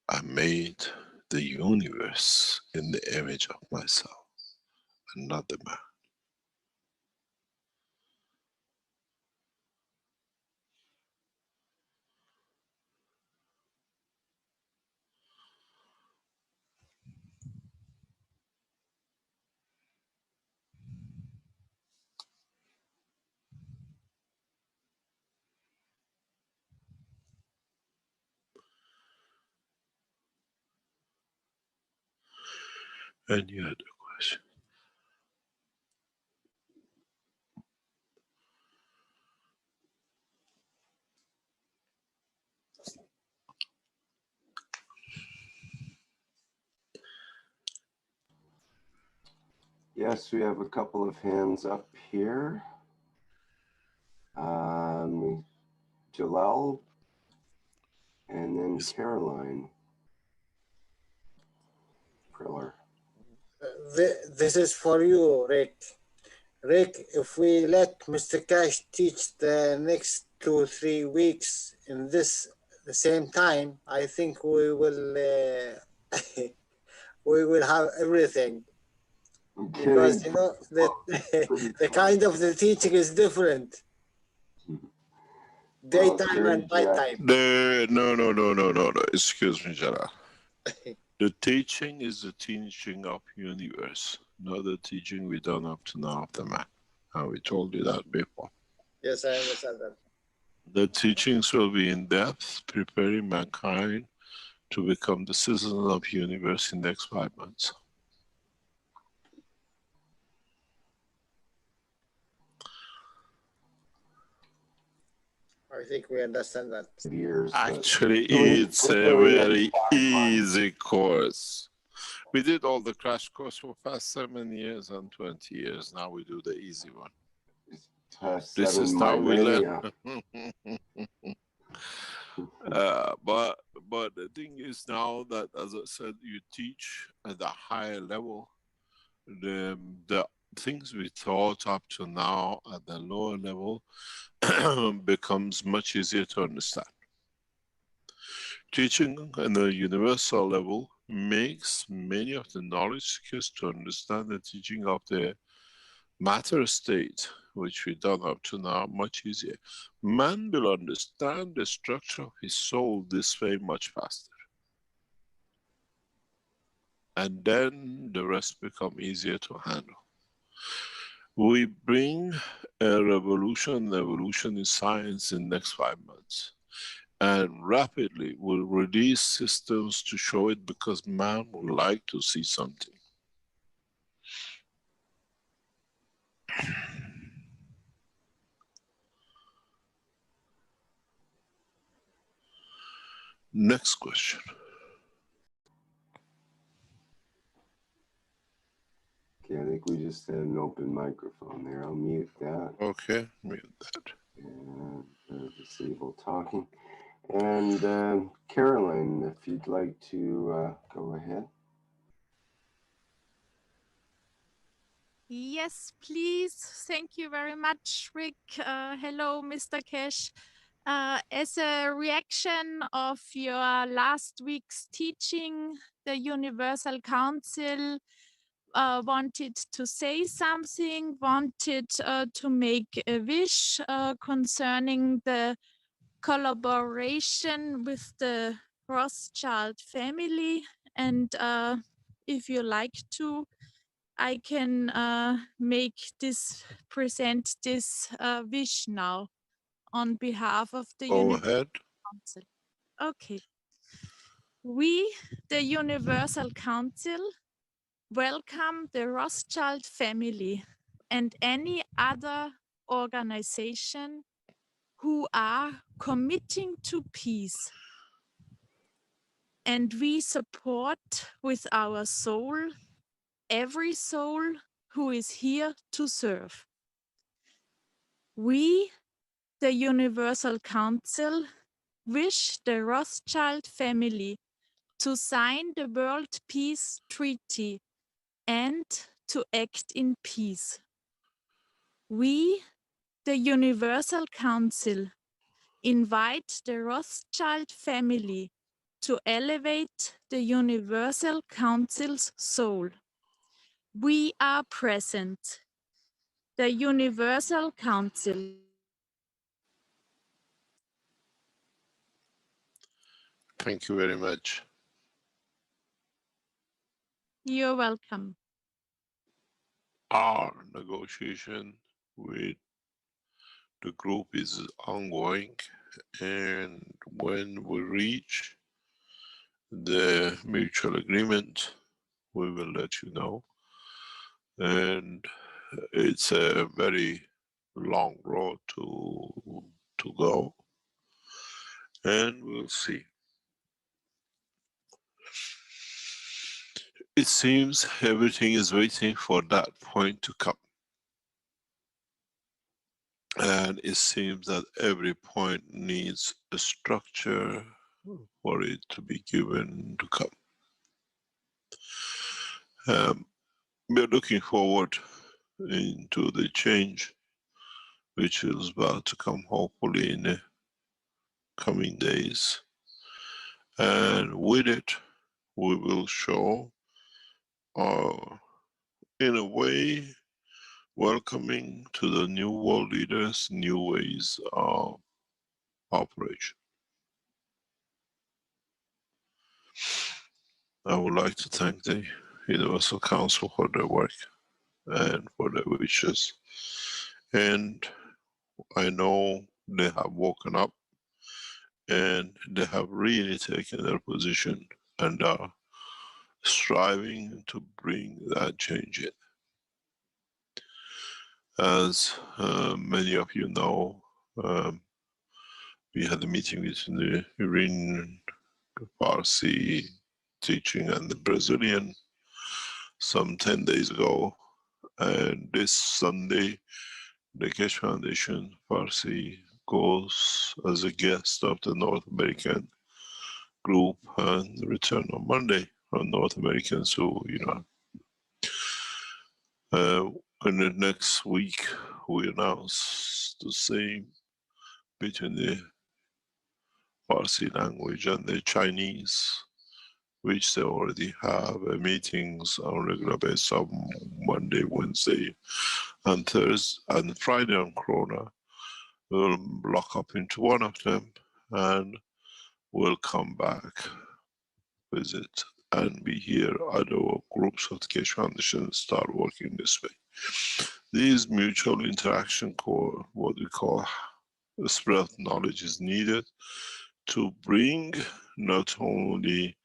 I made the universe in the image of myself and not the man. Any other question? Yes, we have a couple of hands up here. Jalal, and then Caroline Priller. This is for you, Rick. Rick, if we let Mr. Cash teach the next 2-3 weeks in the same time, I think we will we will have everything. Because you know that the kind of the teaching is different. Daytime and nighttime. No. Excuse me, Jara. The teaching is the teaching of universe, not the teaching we done up to now of the man. How we told you that before. Yes, I understand that. The teachings will be in depth, preparing mankind to become the citizens of the universe in the next 5 months. I think we understand that. Actually, it's a very easy course. We did all the crash course for past 7 years and 20 years. Now we do the easy one. This is how we learn. But the thing is now that, as I said, you teach at a higher level. The things we taught up to now at the lower level becomes much easier to understand. Teaching at the universal level makes many of the knowledge seekers to understand the teaching of the matter state, which we've done up to now, much easier. Man will understand the structure of his soul this way much faster. And then the rest become easier to handle. We bring a revolution, evolution in science in the next 5 months. And rapidly we'll release systems to show it because man would like to see something. Next question. Okay, I think we just had an open microphone there. I'll mute that. Okay, mute that. And disable talking. And Caroline, if you'd like to go ahead. Yes, please. Thank you very much, Rick. Hello, Mr. Keshe. As a reaction of your last week's teaching, the Universal Council wanted to say something, wanted to make a wish concerning the collaboration with the Rothschild family. And if you like to, I can present this wish now on behalf of the Universal Council. Okay. We, the Universal Council, welcome the Rothschild family and any other organization who are committing to peace. And we support with our soul every soul who is here to serve. We, the Universal Council, wish the Rothschild family to sign the World Peace Treaty and to act in peace. We, the Universal Council, invite the Rothschild family to elevate the Universal Council's soul. We are present. The Universal Council. Thank you very much. You're welcome. Our negotiation with the group is ongoing, and when we reach the mutual agreement, we will let you know. And it's a very long road to go, and we'll see. It seems everything is waiting for that point to come. And it seems that every point needs a structure for it to be given to come. We're looking forward into the change which is about to come, hopefully in the coming days. And with it, we will show our in a way, welcoming to the new world leaders, new ways of operation. I would like to thank the Universal Council for their work and for their wishes. And I know they have woken up and they have really taken their position and are striving to bring that change in. As many of you know, we had a meeting between the Iranian Farsi teaching and the Brazilian some 10 days ago. And this Sunday, the Keshe Foundation Farsi goes as a guest of the North American group and return on Monday from North American. So, you know, in the next week, we announce the same between the Farsi language and the Chinese, which they already have meetings on regular basis on Monday, Wednesday, and Thursday, and Friday on Corona. We'll lock up into one of them and we'll come back, visit, and be here. Other groups of the Keshe Foundation start working this way. These mutual interaction core, what we call the spread of knowledge, is needed to bring not only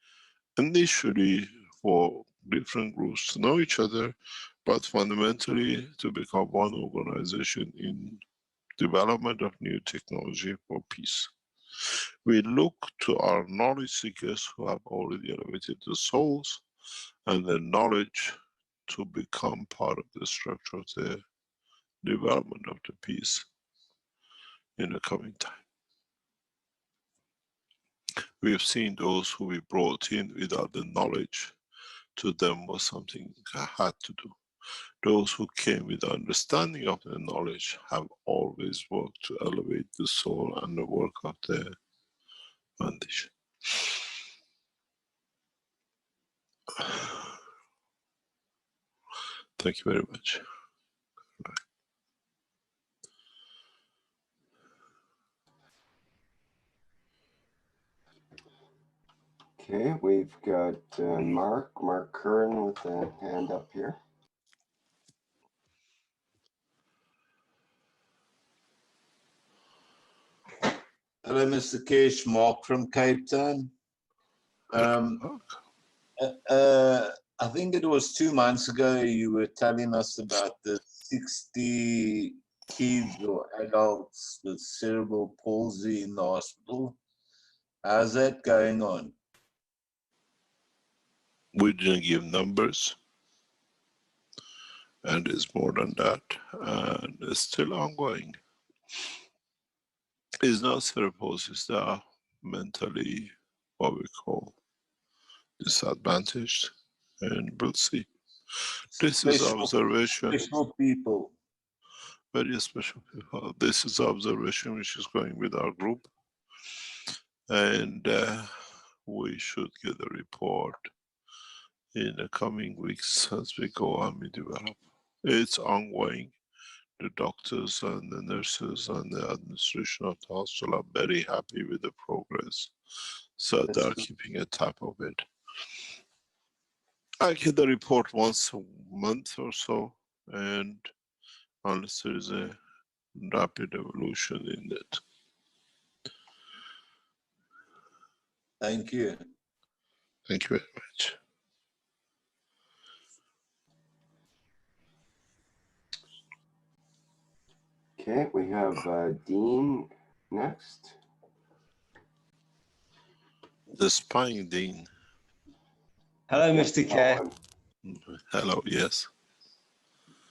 initially for different groups to know each other, but fundamentally to become one organization in development of new technology for peace. We look to our knowledge seekers who have already elevated the souls and the knowledge to become part of the structure of the development of the peace in the coming time. We have seen those who we brought in without the knowledge, to them was something I had to do. Those who came with the understanding of the knowledge have always worked to elevate the soul and the work of the foundation. Thank you very much. Okay, we've got Mark Curran with a hand up here. Hello, Mr. Keshe, Mark from Cape Town. I think it was 2 months ago you were telling us about the 60 kids or adults with cerebral palsy in the hospital. How's that going on? We didn't give numbers, and it's more than that, and it's still ongoing. It's not cerebral, it's mentally what we call disadvantaged, and we'll see. This is observation. Special people. Very special people. This is observation which is going with our group, and we should get a report in the coming weeks as we go and we develop. It's ongoing. The doctors and the nurses and the administration of the hospital are very happy with the progress, so they are keeping a tab of it. I get the report once a month or so, and unless there is a rapid evolution in it. Thank you. Thank you very much. Okay, we have Dean next. The spying Dean. Hello, Mr. Keshe. Hello, yes.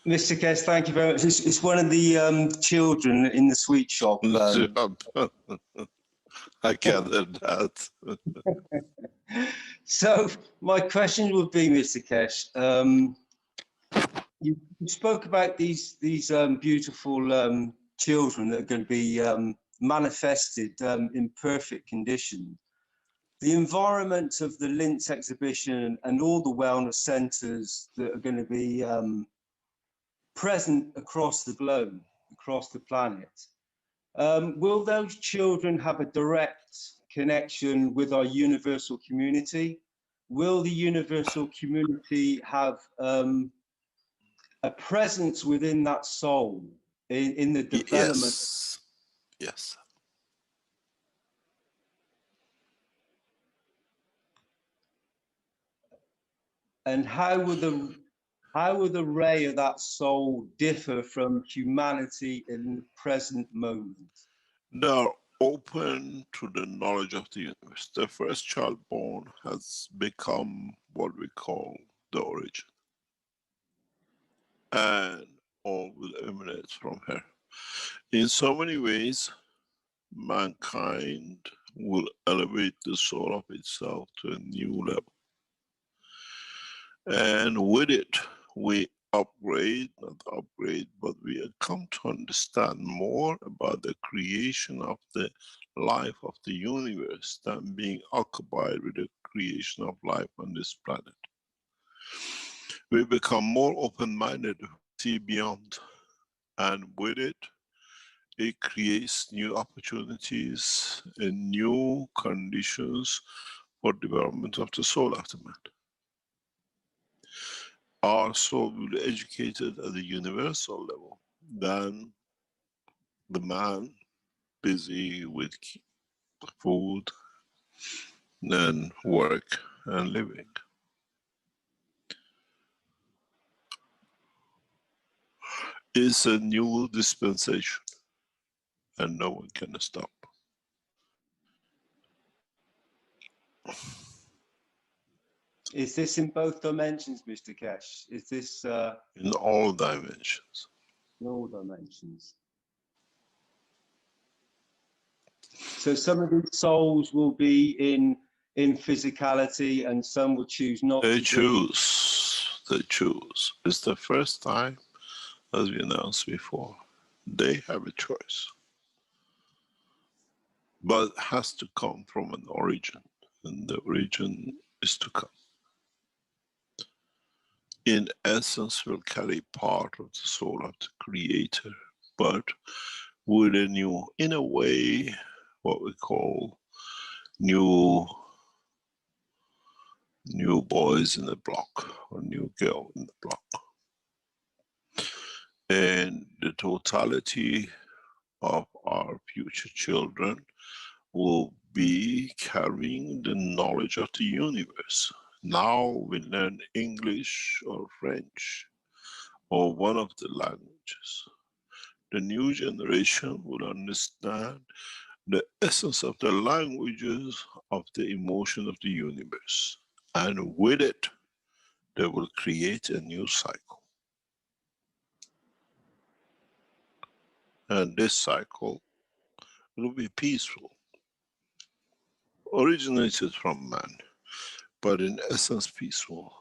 Mr. Keshe, thank you very much. It's one of the children in the sweet shop. I gathered that. So my question would be, Mr. Keshe, you spoke about these beautiful children that are going to be manifested in perfect condition. the environment of the Linz exhibition and all the wellness centers that are going to be present across the globe, across the planet, will those children have a direct connection with our universal community? Will the universal community have a presence within that soul in the development? Yes. Yes. And how would the ray of that soul differ from humanity in the present moment? They're open to the knowledge of the universe. The first child born has become what we call the origin, and all will emanate from her. In so many ways, mankind will elevate the soul of itself to a new level. And with it, we upgrade, not upgrade, but we come to understand more about the creation of the life of the universe than being occupied with the creation of life on this planet. We become more open-minded to see beyond, and with it, it creates new opportunities and new conditions for development of the soul of the man. Our soul will be educated at the universal level than the man busy with food and work and living. It's a new dispensation, and no one can stop. Is this in both dimensions, Mr. Keshe? Is this in all dimensions? In all dimensions. So some of these souls will be in physicality, and some will choose not They to. They choose. It's the first time, as we announced before, they have a choice. But it has to come from an origin, and the origin is to come. In essence, will carry part of the soul of the Creator, but with a new, in a way, what we call new boys in the block, or new girl in the block. And the totality of our future children will be carrying the knowledge of the universe. Now we learn English or French or one of the languages. The new generation will understand the essence of the languages of the emotion of the universe. And with it, they will create a new cycle. And this cycle will be peaceful, originated from man, but in essence peaceful,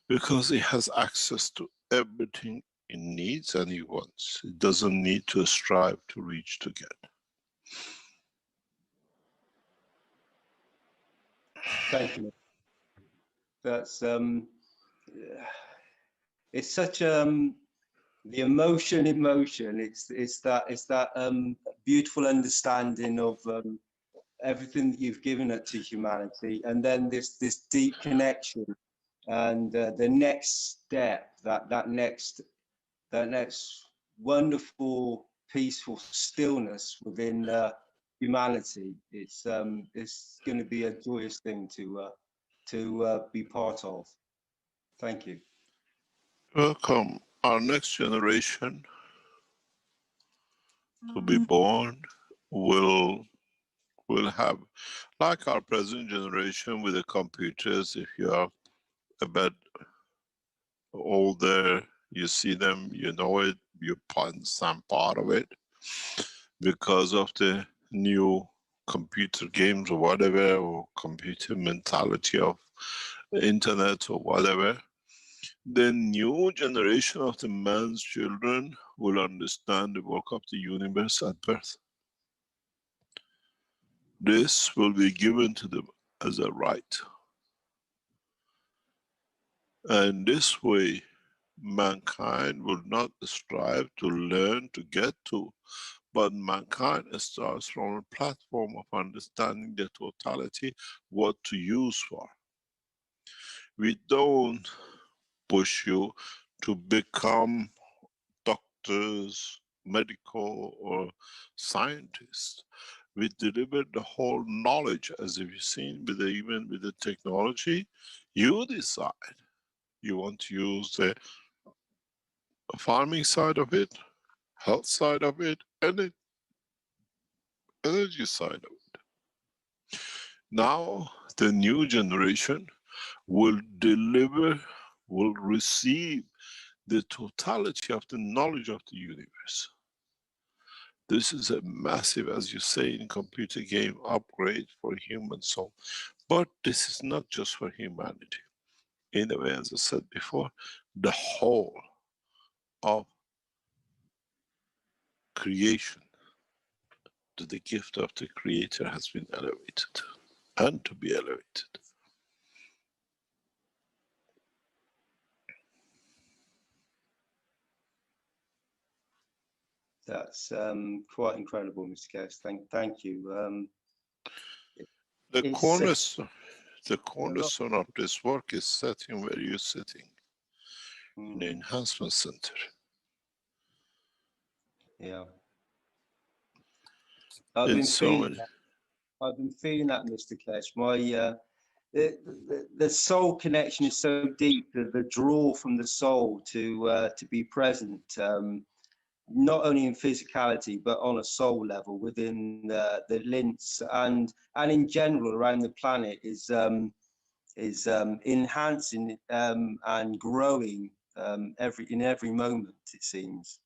because it has access to everything it needs and it wants. It doesn't need to strive to reach to get. Thank you. That's it's such the emotion. It's that beautiful understanding of everything that you've given it to humanity, and then this deep connection, and the next step, that next wonderful peaceful stillness within humanity. It's going to be a joyous thing to be part of. Thank you. Welcome. Our next generation to be born will have, like our present generation with the computers, if you are a bit older, you see them, you know it, you understand part of it because of the new computer games or whatever, or computer mentality of the internet or whatever. The new generation of the man's children will understand the work of the universe at birth. This will be given to them as a right. And this way, mankind will not strive to learn to get to, but mankind starts from a platform of understanding the totality, what to use for. We don't push you to become doctors, medical or scientists. We deliver the whole knowledge, as if you've seen with even with the technology. You decide. You want to use the farming side of it, health side of it, and the energy side of it. Now, the new generation will deliver, will receive the totality of the knowledge of the universe. This is a massive, as you say in computer game, upgrade for human soul. But this is not just for humanity. In a way, as I said before, the whole of creation to the gift of the Creator has been elevated and to be elevated. That's quite incredible, Mr. Keshe. Thank you. The cornerstone of this work is sitting where you're sitting, in the enhancement center. Yeah. I've been feeling that, Mr. Keshe. The soul connection is so deep, the draw from the soul to be present, not only in physicality but on a soul level within the links and in general around the planet is enhancing and growing in every moment, it seems.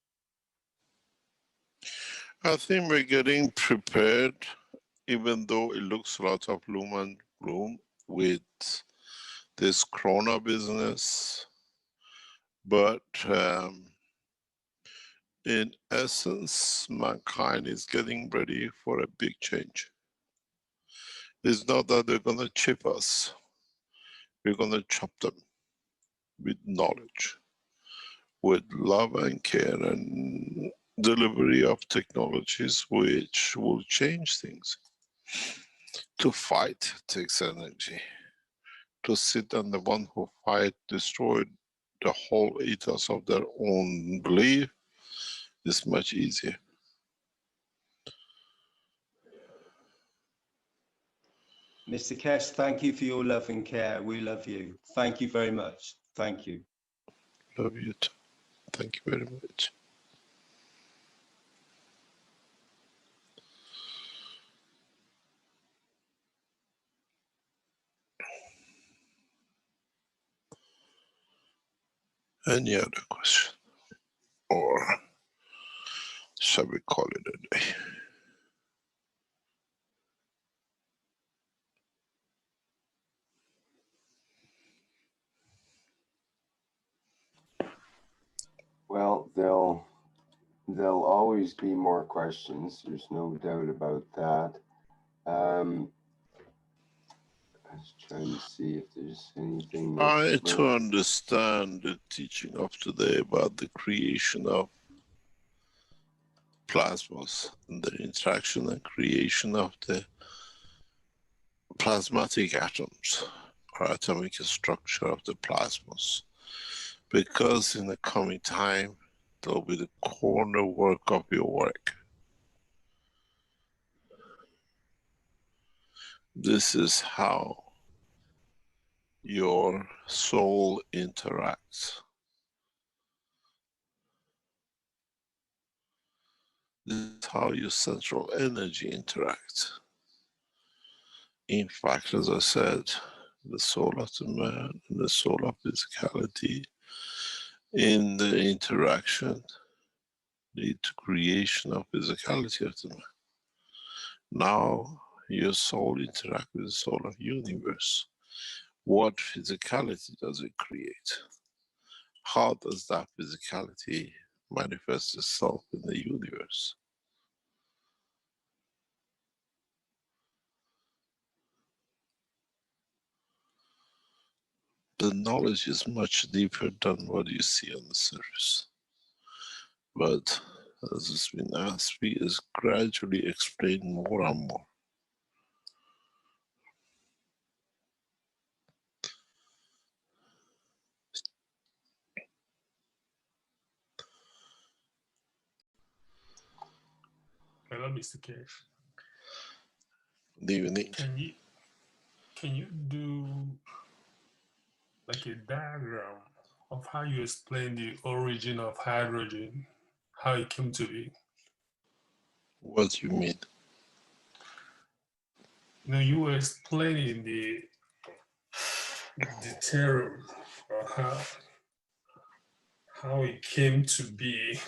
I think we're getting prepared, even though it looks a lot of gloom and gloom with this corona business, but in essence, mankind is getting ready for a big change. It's not that they're going to chip us. We're going to chop them with knowledge, with love and care and delivery of technologies which will change things. To fight takes energy. To sit on the one who fight, destroy the whole ethos of their own belief is much easier. Mr. Keshe, thank you for your love and care. We love you. Thank you very much. Thank you. Love you too. Thank you very much. Any other question? Or shall we call it a day? Well, there'll always be more questions. There's no doubt about that. I was trying to see if there's anything. I to understand the teaching of today about the creation of plasmas and the interaction and creation of the plasmatic atoms or atomic structure of the plasmas, because in the coming time there'll be the corner work of your work. This is how your soul interacts. This is how your central energy interacts. In fact, as I said, the soul of the man and the soul of physicality in the interaction lead to creation of physicality of the man. Now your soul interacts with the soul of universe. What physicality does it create? How does that physicality manifest itself in the universe? the knowledge is much deeper than what you see on the surface. But as has been asked, we is gradually explained more and more. Hello, Mr. Keshe. Good evening. Can you do like a diagram of how you explain the origin of hydrogen, how it came to be? What do you mean? You know, you were explaining the theory of how it came to be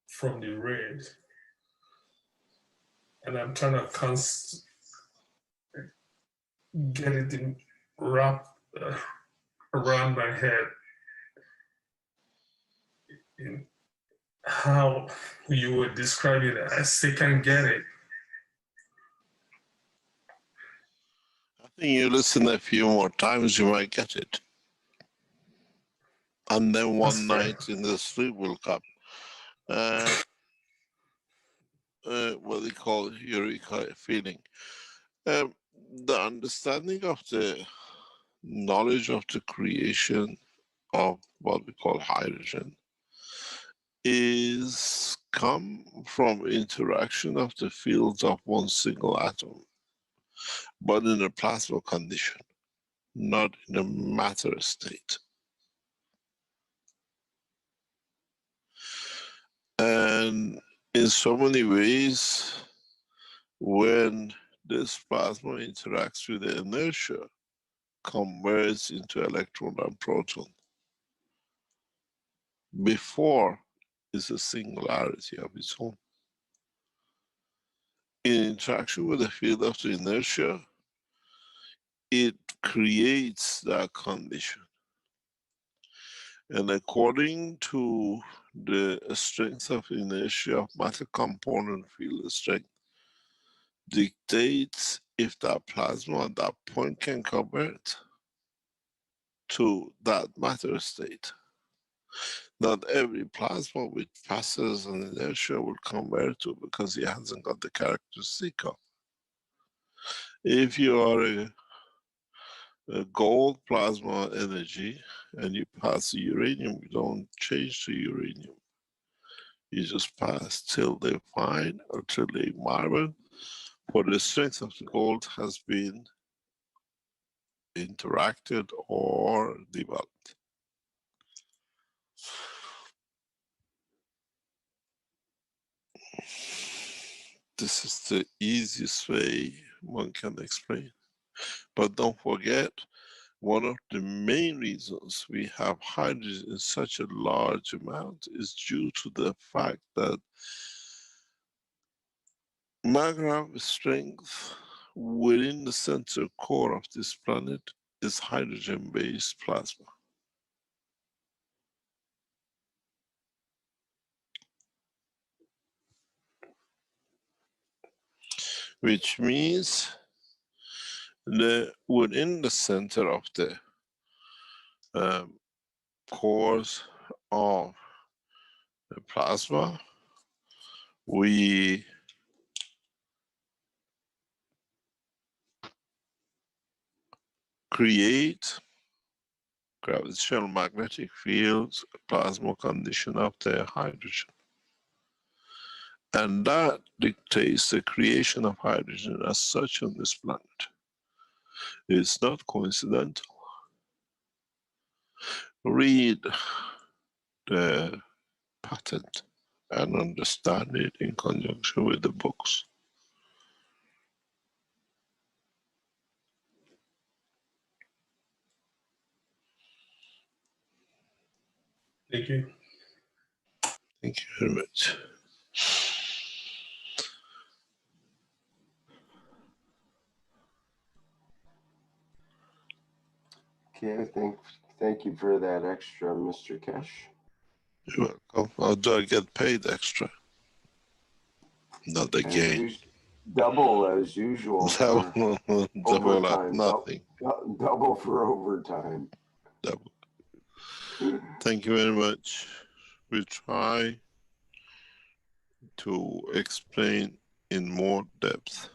from the rays. And I'm trying to get it wrapped around my head in how you were describing it. I still can't get it. I think you listen a few more times, you might get it. And then one night in the sleep will come. What they call eureka feeling. The understanding of the knowledge of the creation of what we call hydrogen is come from interaction of the fields of one single atom, but in a plasma condition, not in a matter state. And in so many ways, when this plasma interacts with the inertia, converts into electron and proton. Before is a singularity of its own. In interaction with the field of the inertia, it creates that condition. And according to the strength of inertia of matter component field strength, dictates if that plasma at that point can convert to that matter state. Not every plasma which passes an inertia will convert to, because it hasn't got the characteristic of. If you are a gold plasma energy and you pass the uranium, you don't change to uranium. You just pass till they find, or till the environment for the strength of the gold has been interacted or developed. This is the easiest way one can explain. But don't forget, one of the main reasons we have hydrogen in such a large amount is due to the fact that magnetic strength within the center core of this planet is hydrogen-based plasma. Which means that within the center of the cores of the plasma, we create gravitational magnetic fields, plasma condition of the hydrogen. And that dictates the creation of hydrogen as such on this planet. It's not coincidental. Read the patent and understand it in conjunction with the books. Thank you. Thank you very much. Okay, thank you for that extra, Mr. Keshe. You're welcome. Or do I get paid extra? Not again. Double as usual. Double at nothing. Double for overtime. Thank you very much. We try to explain in more depth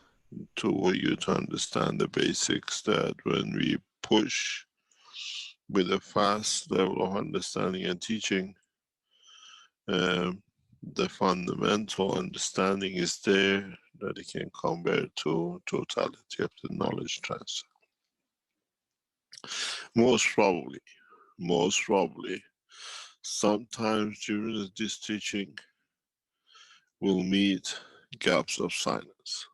to you to understand the basics, that when we push with a fast level of understanding and teaching, the fundamental understanding is there, that it can convert to totality of the knowledge transfer. Most probably, sometimes during this teaching, we'll meet gaps of silence.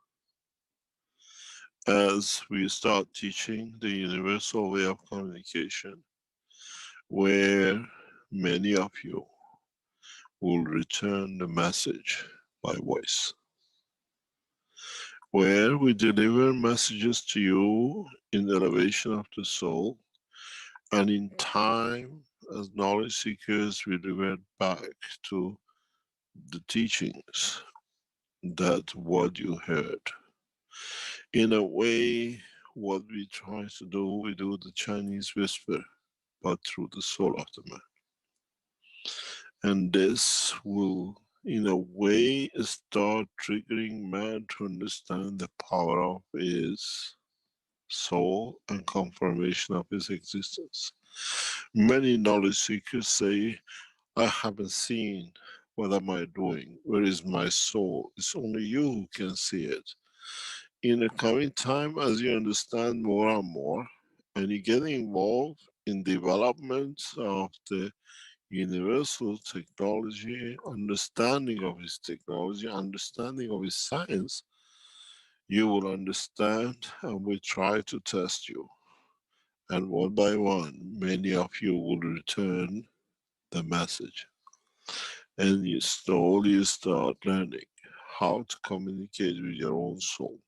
As we start teaching the universal way of communication, where many of you will return the message by voice, where we deliver messages to you in the elevation of the soul, and in time, as knowledge seekers, we revert back to the teachings, that what you heard. In a way, what we try to do, we do the Chinese whisper, but through the soul of the man. And this will, in a way, start triggering man to understand the power of his soul and confirmation of his existence. Many knowledge seekers say, I haven't seen, what am I doing? Where is my soul? It's only you who can see it. In the coming time, as you understand more and more, and you get involved in development of the universal technology, understanding of his technology, understanding of his science, you will understand, and we try to test you. And one by one, many of you will return the message. And you slowly start learning how to communicate with your own soul,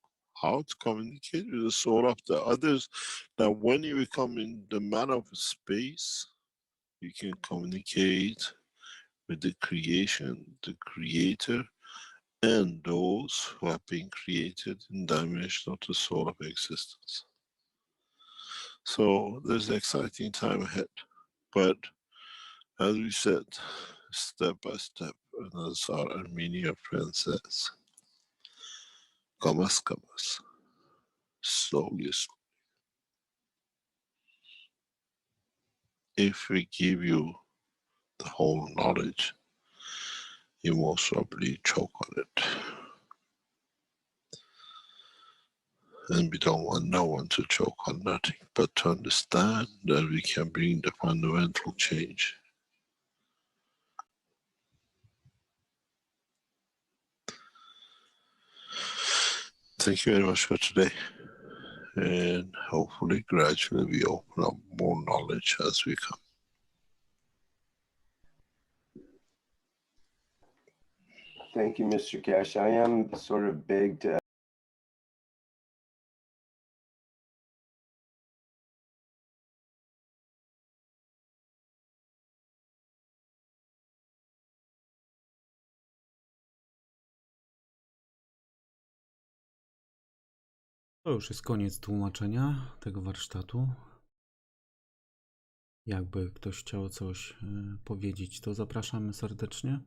how to communicate with the soul of the others. Now, when you become in the man of space, you can communicate with the creation, the creator, and those who have been created in dimension of the soul of existence. So there's an exciting time ahead. But as we said, step by step, and as our Armenian friend says, kamas kamas, slowly, slowly. If we give you the whole knowledge, you most probably choke on it. And we don't want no one to choke on nothing, but to understand that we can bring the fundamental change. Thank you very much for today. And hopefully gradually we open up more knowledge as we come. Thank you, Mr. Keshe. I am sort of big to To już jest koniec tłumaczenia tego warsztatu. Jakby ktoś chciał coś powiedzieć, to zapraszamy serdecznie.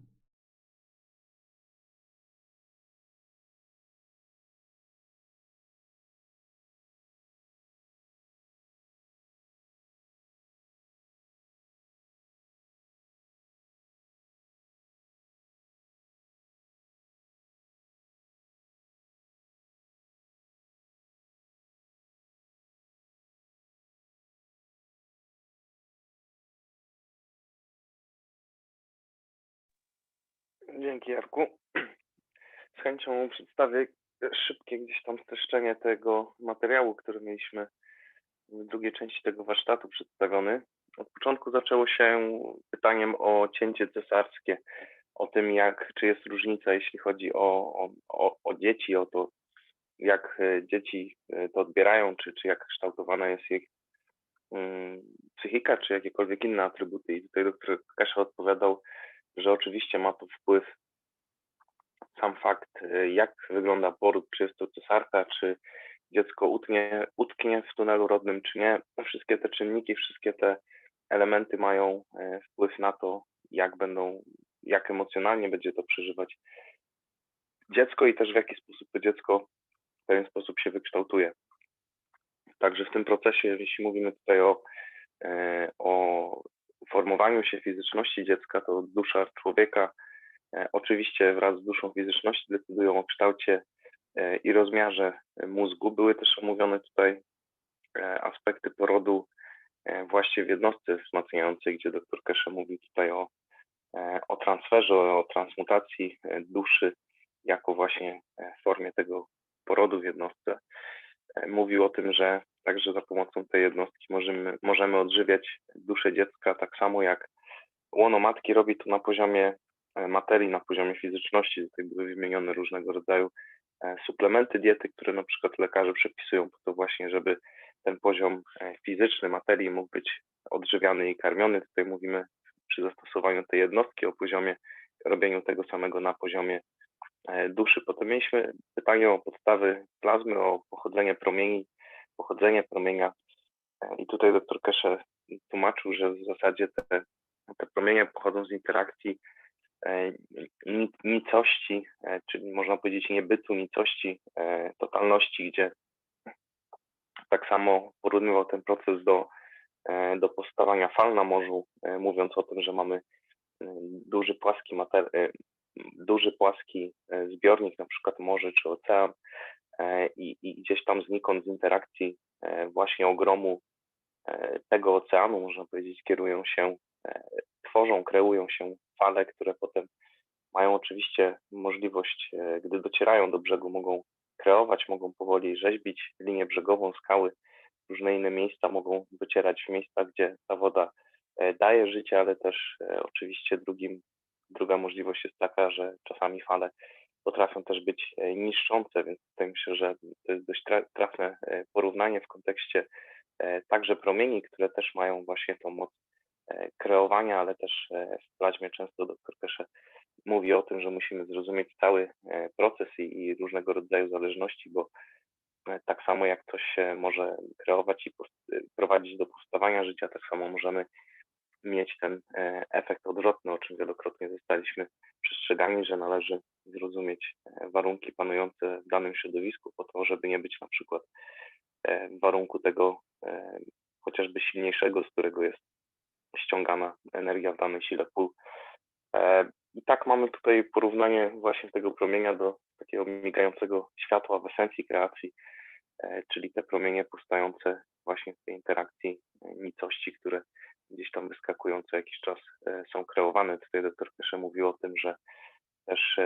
Dzięki, Jarku. Z chęcią przedstawię szybkie gdzieś tam streszczenie tego materiału, który mieliśmy w drugiej części tego warsztatu przedstawiony. Od początku zaczęło się pytaniem o cięcie cesarskie, o tym, czy jest różnica, jeśli chodzi o dzieci, o to, jak dzieci to odbierają, czy jak kształtowana jest ich psychika, czy jakiekolwiek inne atrybuty. I tutaj doktor Keshe odpowiadał, że oczywiście ma to wpływ sam fakt, jak wygląda poród, czy jest to cesarka, czy dziecko utknie w tunelu rodnym, czy nie. Wszystkie te czynniki, wszystkie te elementy mają wpływ na to, jak emocjonalnie będzie to przeżywać dziecko i też w jaki sposób to dziecko w pewien sposób się wykształtuje. Także w tym procesie, jeśli mówimy tutaj o formowaniu się fizyczności dziecka, to dusza człowieka oczywiście wraz z duszą fizyczności decydują o kształcie i rozmiarze mózgu. Były też omówione tutaj aspekty porodu właśnie w jednostce wzmacniającej, gdzie dr Keshe mówi tutaj o transferze, o transmutacji duszy jako właśnie w formie tego porodu w jednostce. Mówił o tym, że także za pomocą tej jednostki możemy odżywiać duszę dziecka, tak samo jak łono matki robi to na poziomie materii, na poziomie fizyczności. Tutaj były wymienione różnego rodzaju suplementy diety, które na przykład lekarze przepisują po to właśnie, żeby ten poziom fizyczny materii mógł być odżywiany i karmiony. Tutaj mówimy przy zastosowaniu tej jednostki o poziomie, robieniu tego samego na poziomie duszy. Potem mieliśmy pytanie o podstawy plazmy, o pochodzenie promienia i tutaj dr Keshe tłumaczył, że w zasadzie te promienie pochodzą z interakcji nicości, czyli można powiedzieć niebytu, nicości, totalności, gdzie tak samo porównywał ten proces do powstawania fal na morzu, mówiąc o tym, że mamy duży płaski zbiornik, na przykład morze czy ocean i gdzieś tam znikąd z interakcji właśnie ogromu tego oceanu, można powiedzieć, kreują się fale, które potem mają oczywiście możliwość, gdy docierają do brzegu, mogą kreować, mogą powoli rzeźbić linię brzegową, skały, różne inne miejsca, mogą docierać w miejsca, gdzie ta woda daje życie, ale też oczywiście druga możliwość jest taka, że czasami fale potrafią też być niszczące, więc tutaj myślę, że to jest dość trafne porównanie w kontekście także promieni, które też mają właśnie tą moc kreowania, ale też w plazmie często dr Keshe mówi o tym, że musimy zrozumieć cały proces i różnego rodzaju zależności, bo tak samo jak coś się może kreować i prowadzić do powstawania życia, tak samo możemy mieć ten efekt odwrotny, o czym wielokrotnie zostaliśmy przestrzegani, że należy zrozumieć warunki panujące w danym środowisku po to, żeby nie być na przykład w warunku tego chociażby silniejszego, z którego jest ściągana energia w danej sile pól. I tak mamy tutaj porównanie właśnie tego promienia do takiego migającego światła w esencji kreacji, czyli te promienie powstające właśnie w tej interakcji nicości, które gdzieś tam wyskakują co jakiś czas, są kreowane. Tutaj dr Keshe mówił o tym, że też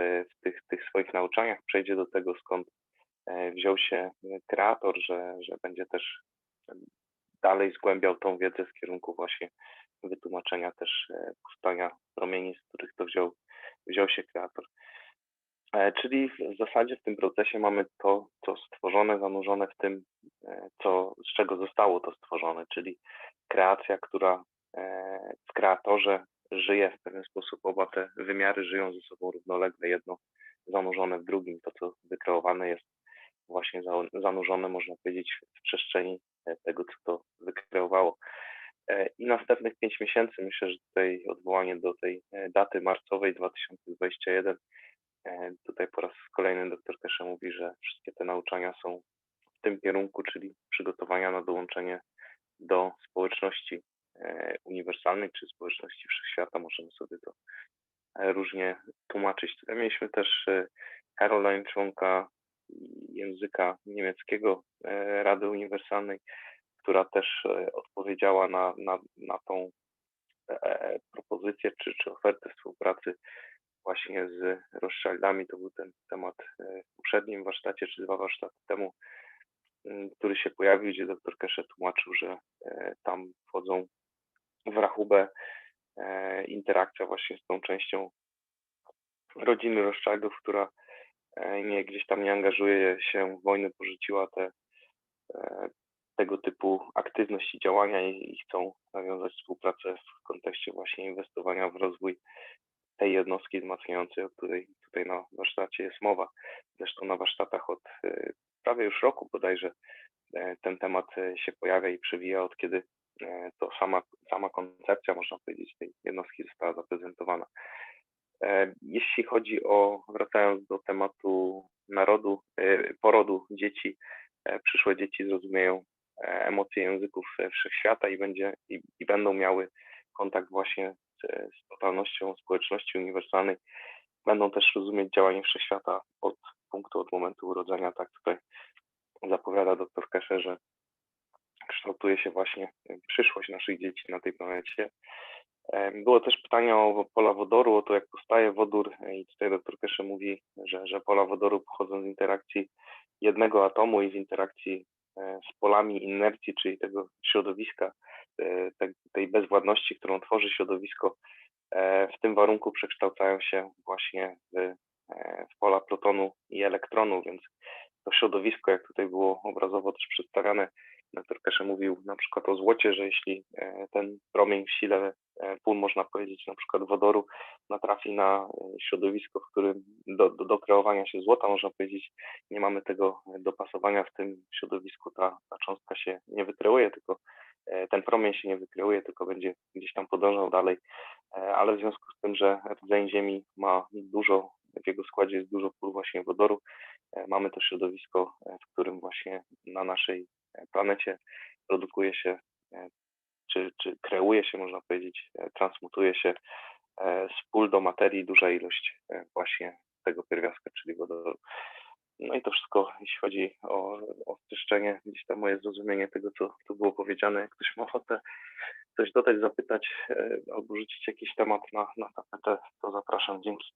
w tych swoich nauczaniach przejdzie do tego, skąd wziął się kreator, że będzie też dalej zgłębiał tą wiedzę w kierunku właśnie wytłumaczenia też powstania promieni, z których to wziął się kreator. Czyli w zasadzie w tym procesie mamy to stworzone, zanurzone w tym, z czego zostało to stworzone, czyli kreacja, która w kreatorze żyje w pewien sposób, oba te wymiary żyją ze sobą równolegle, jedno zanurzone w drugim. To, co wykreowane, jest właśnie zanurzone, można powiedzieć, w przestrzeni tego, co to wykreowało. I następnych 5 miesięcy, myślę, że tutaj odwołanie do tej daty marcowej 2021, tutaj po raz kolejny dr Keshe mówi, że wszystkie te nauczania są w tym kierunku, czyli przygotowania na dołączenie do społeczności uniwersalnej, czy społeczności wszechświata, możemy sobie to różnie tłumaczyć. Tutaj mieliśmy też Caroline, członka języka niemieckiego Rady Uniwersalnej, która też odpowiedziała na tą propozycję czy ofertę współpracy właśnie z Rothschildami. To był ten temat w poprzednim warsztacie, czy 2 warsztaty temu, który się pojawił, gdzie dr Keshe tłumaczył, że tam wchodzą w rachubę interakcja właśnie z tą częścią rodziny Rothschildów, która gdzieś tam nie angażuje się w wojnę, porzuciła tego typu aktywność i działania i chcą nawiązać współpracę w kontekście właśnie inwestowania w rozwój tej jednostki wzmacniającej, o której tutaj na warsztacie jest mowa. Zresztą na warsztatach od prawie już roku bodajże ten temat się pojawia i przewija, od kiedy to sama koncepcja można powiedzieć, tej jednostki została zaprezentowana. Jeśli chodzi wracając do tematu porodu dzieci, przyszłe dzieci zrozumieją emocje języków wszechświata i będą miały kontakt właśnie z totalnością społeczności uniwersalnej. Będą też rozumieć działanie wszechświata od momentu urodzenia. Tak tutaj zapowiada dr Keshe, że kształtuje się właśnie przyszłość naszych dzieci na tej planecie. Było też pytanie o pola wodoru, o to, jak powstaje wodór, i tutaj dr Keshe mówi, że pola wodoru pochodzą z interakcji jednego atomu i z interakcji z polami inercji, czyli tego środowiska, tej bezwładności, którą tworzy środowisko. W tym warunku przekształcają się właśnie w pola protonu i elektronu, więc to środowisko, jak tutaj było obrazowo też przedstawiane, dr Keshe mówił na przykład o złocie, że jeśli ten promień w sile pól, można powiedzieć, na przykład wodoru, natrafi na środowisko, w którym do kreowania się złota, można powiedzieć, nie mamy tego dopasowania w tym środowisku, ta cząstka się nie wykreuje, tylko ten promień się nie wykreuje, tylko będzie gdzieś tam podążał dalej, ale w związku z tym, że rdzeń Ziemi ma dużo, w jego składzie jest dużo pól właśnie wodoru, mamy to środowisko, w którym właśnie na naszej planecie produkuje się, czy kreuje się, można powiedzieć, transmutuje się z pól do materii duża ilość właśnie tego pierwiastka, czyli wodoru. No i to wszystko, jeśli chodzi o streszczenie, gdzieś tam moje zrozumienie tego, co było powiedziane. Jak ktoś ma ochotę coś dodać, zapytać albo rzucić jakiś temat na tapetę, to zapraszam. Dzięki.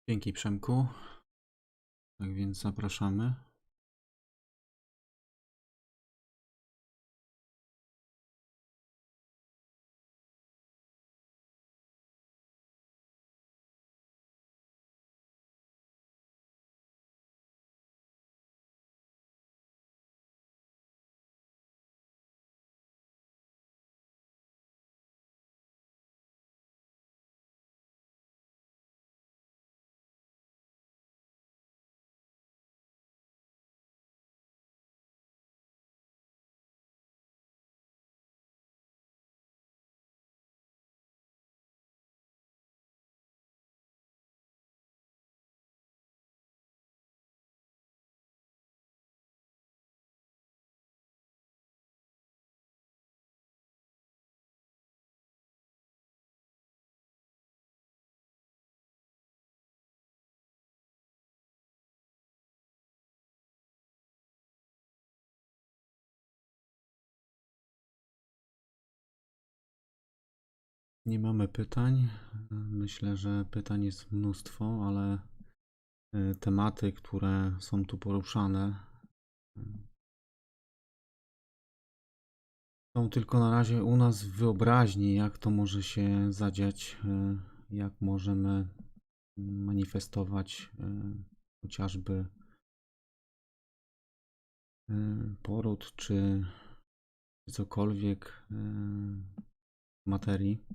Dzięki, Przemku. Tak więc zapraszamy. Nie mamy pytań. Myślę, że pytań jest mnóstwo, ale tematy, które są tu poruszane, są tylko na razie u nas w wyobraźni, jak to może się zadziać, jak możemy manifestować chociażby poród, czy cokolwiek w materii.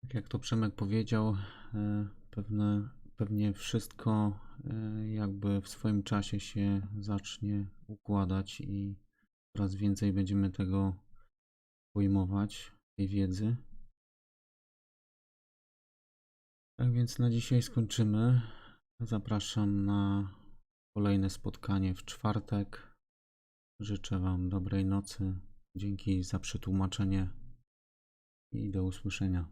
Tak jak to Przemek powiedział, pewnie wszystko jakby w swoim czasie się zacznie układać i coraz więcej będziemy tego pojmować, tej wiedzy. Tak więc na dzisiaj skończymy. Zapraszam na kolejne spotkanie w czwartek. Życzę Wam dobrej nocy. Dzięki za przetłumaczenie i do usłyszenia.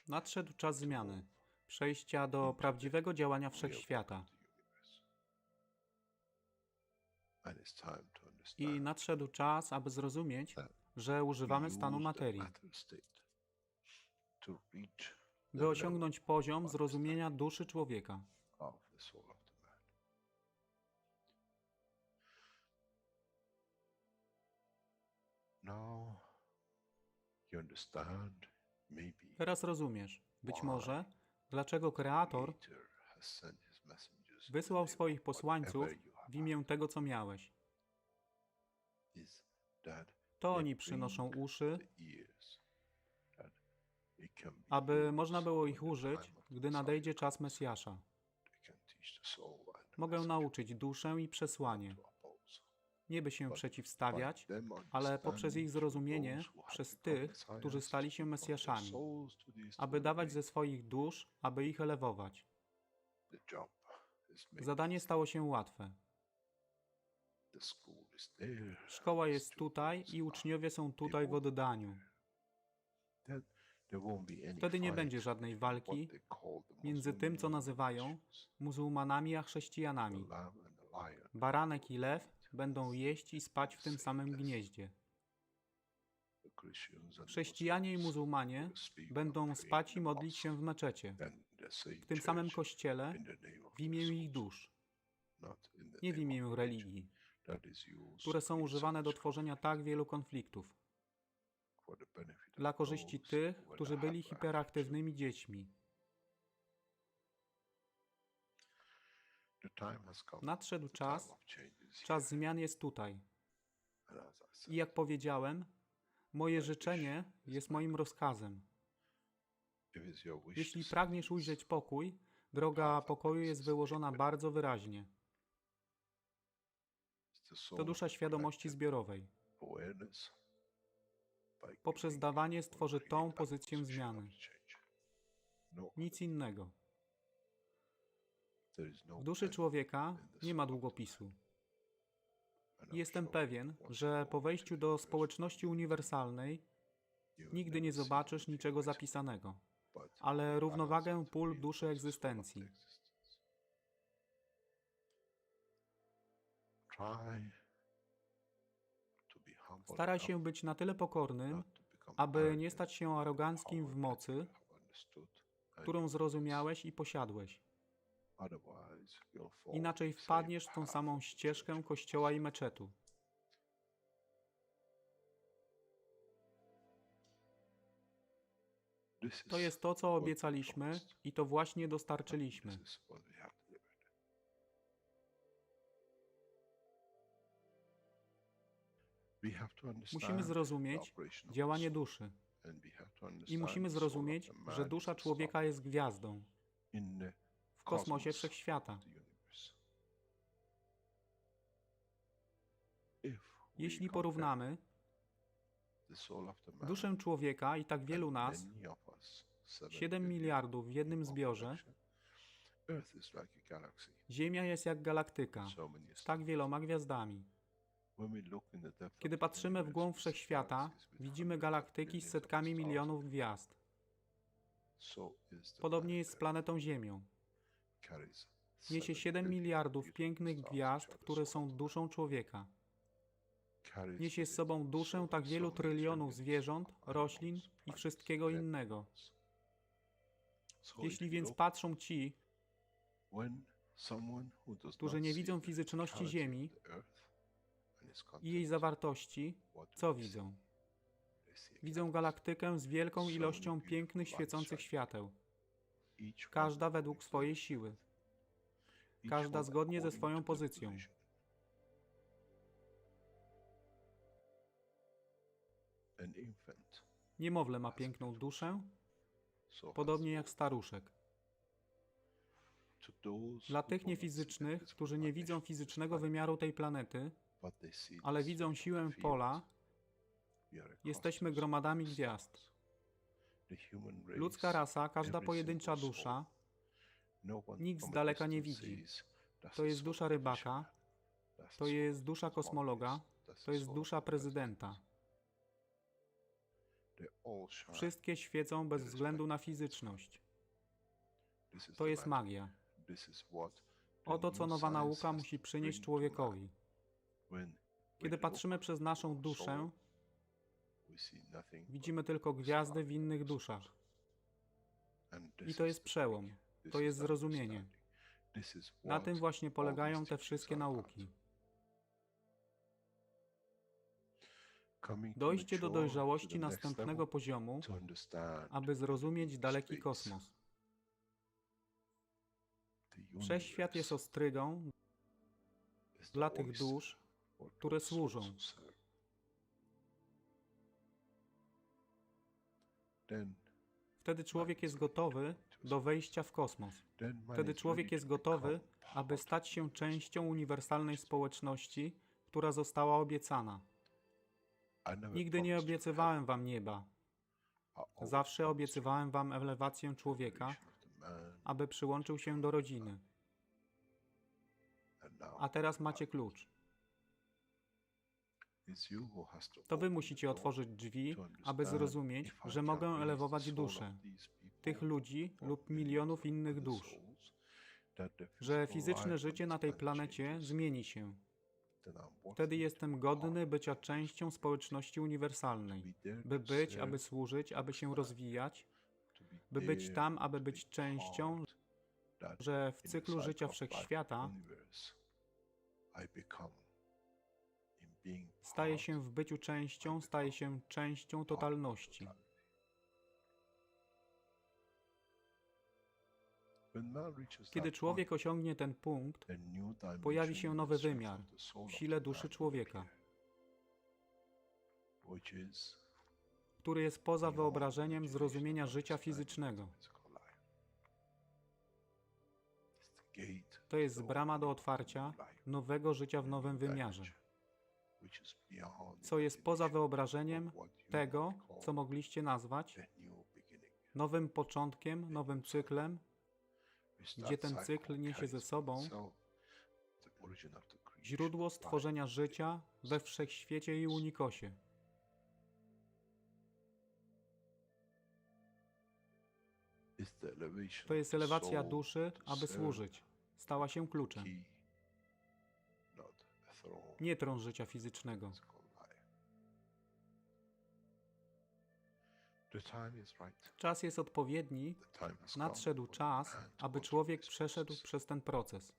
Nadszedł czas zmiany, przejścia do prawdziwego działania wszechświata. I nadszedł czas, aby zrozumieć, że używamy stanu materii, by osiągnąć poziom zrozumienia duszy człowieka. Teraz rozumiesz, być może, dlaczego Kreator wysłał swoich posłańców w imię tego, co miałeś. To oni przynoszą uszy, aby można było ich użyć, gdy nadejdzie czas Mesjasza. Mogę nauczyć duszę i przesłanie, nie by się przeciwstawiać, ale poprzez ich zrozumienie przez tych, którzy stali się Mesjaszami, aby dawać ze swoich dusz, aby ich elewować. Zadanie stało się łatwe. Szkoła jest tutaj i uczniowie są tutaj w oddaniu. Wtedy nie będzie żadnej walki między tym, co nazywają muzułmanami, a chrześcijanami. Baranek i lew będą jeść i spać w tym samym gnieździe. Chrześcijanie i muzułmanie będą spać i modlić się w meczecie, w tym samym kościele, w imię ich dusz, nie w imię religii, które są używane do tworzenia tak wielu konfliktów, dla korzyści tych, którzy byli hiperaktywnymi dziećmi. Nadszedł czas, czas zmian jest tutaj. I jak powiedziałem, moje życzenie jest moim rozkazem. Jeśli pragniesz ujrzeć pokój, droga pokoju jest wyłożona bardzo wyraźnie. To dusza świadomości zbiorowej. Poprzez dawanie stworzy tą pozycję zmiany. Nic innego. W duszy człowieka nie ma długopisu. Jestem pewien, że po wejściu do społeczności uniwersalnej nigdy nie zobaczysz niczego zapisanego, ale równowagę pól duszy egzystencji. Staraj się być na tyle pokornym, aby nie stać się aroganckim w mocy, którą zrozumiałeś i posiadłeś. Inaczej wpadniesz w tą samą ścieżkę kościoła i meczetu. To jest to, co obiecaliśmy i to właśnie dostarczyliśmy. Musimy zrozumieć działanie duszy i musimy zrozumieć, że dusza człowieka jest gwiazdą w kosmosie wszechświata. Jeśli porównamy duszę człowieka i tak wielu nas, 7 miliardów w jednym zbiorze, Ziemia jest jak galaktyka z tak wieloma gwiazdami. Kiedy patrzymy w głąb wszechświata, widzimy galaktyki z setkami milionów gwiazd. Podobnie jest z planetą Ziemią. Niesie 7 miliardów pięknych gwiazd, które są duszą człowieka. Niesie z sobą duszę tak wielu trylionów zwierząt, roślin i wszystkiego innego. Jeśli więc patrzą ci, którzy nie widzą fizyczności Ziemi i jej zawartości, co widzą? Widzą galaktykę z wielką ilością pięknych, świecących świateł. Każda według swojej siły. Każda zgodnie ze swoją pozycją. Niemowlę ma piękną duszę, podobnie jak staruszek. Dla tych niefizycznych, którzy nie widzą fizycznego wymiaru tej planety, ale widzą siłę pola, jesteśmy gromadami gwiazd. Ludzka rasa, każda pojedyncza dusza, nikt z daleka nie widzi. To jest dusza rybaka, to jest dusza kosmologa, to jest dusza prezydenta. Wszystkie świecą bez względu na fizyczność. To jest magia. Oto co nowa nauka musi przynieść człowiekowi. Kiedy patrzymy przez naszą duszę, widzimy tylko gwiazdy w innych duszach. I to jest przełom. To jest zrozumienie. Na tym właśnie polegają te wszystkie nauki. Dojście do dojrzałości następnego poziomu, aby zrozumieć daleki kosmos. Wszechświat jest ostrygą dla tych dusz, które służą. Wtedy człowiek jest gotowy do wejścia w kosmos. Wtedy człowiek jest gotowy, aby stać się częścią uniwersalnej społeczności, która została obiecana. Nigdy nie obiecywałem wam nieba. Zawsze obiecywałem wam elewację człowieka, aby przyłączył się do rodziny. A teraz macie klucz. To wy musicie otworzyć drzwi, aby zrozumieć, że mogę elewować duszę tych ludzi lub milionów innych dusz, że fizyczne życie na tej planecie zmieni się. Wtedy jestem godny bycia częścią społeczności uniwersalnej, by być, aby służyć, aby się rozwijać, by być tam, aby być częścią, że w cyklu życia wszechświata staje się w byciu częścią, staje się częścią totalności. Kiedy człowiek osiągnie ten punkt, pojawi się nowy wymiar w sile duszy człowieka, który jest poza wyobrażeniem zrozumienia życia fizycznego. To jest brama do otwarcia nowego życia w nowym wymiarze, co jest poza wyobrażeniem tego, co mogliście nazwać nowym początkiem, nowym cyklem, gdzie ten cykl niesie ze sobą źródło stworzenia życia we wszechświecie i unikosie. To jest elewacja duszy, aby służyć. Stała się kluczem. Nie tron życia fizycznego. Czas jest odpowiedni, nadszedł czas, aby człowiek przeszedł przez ten proces.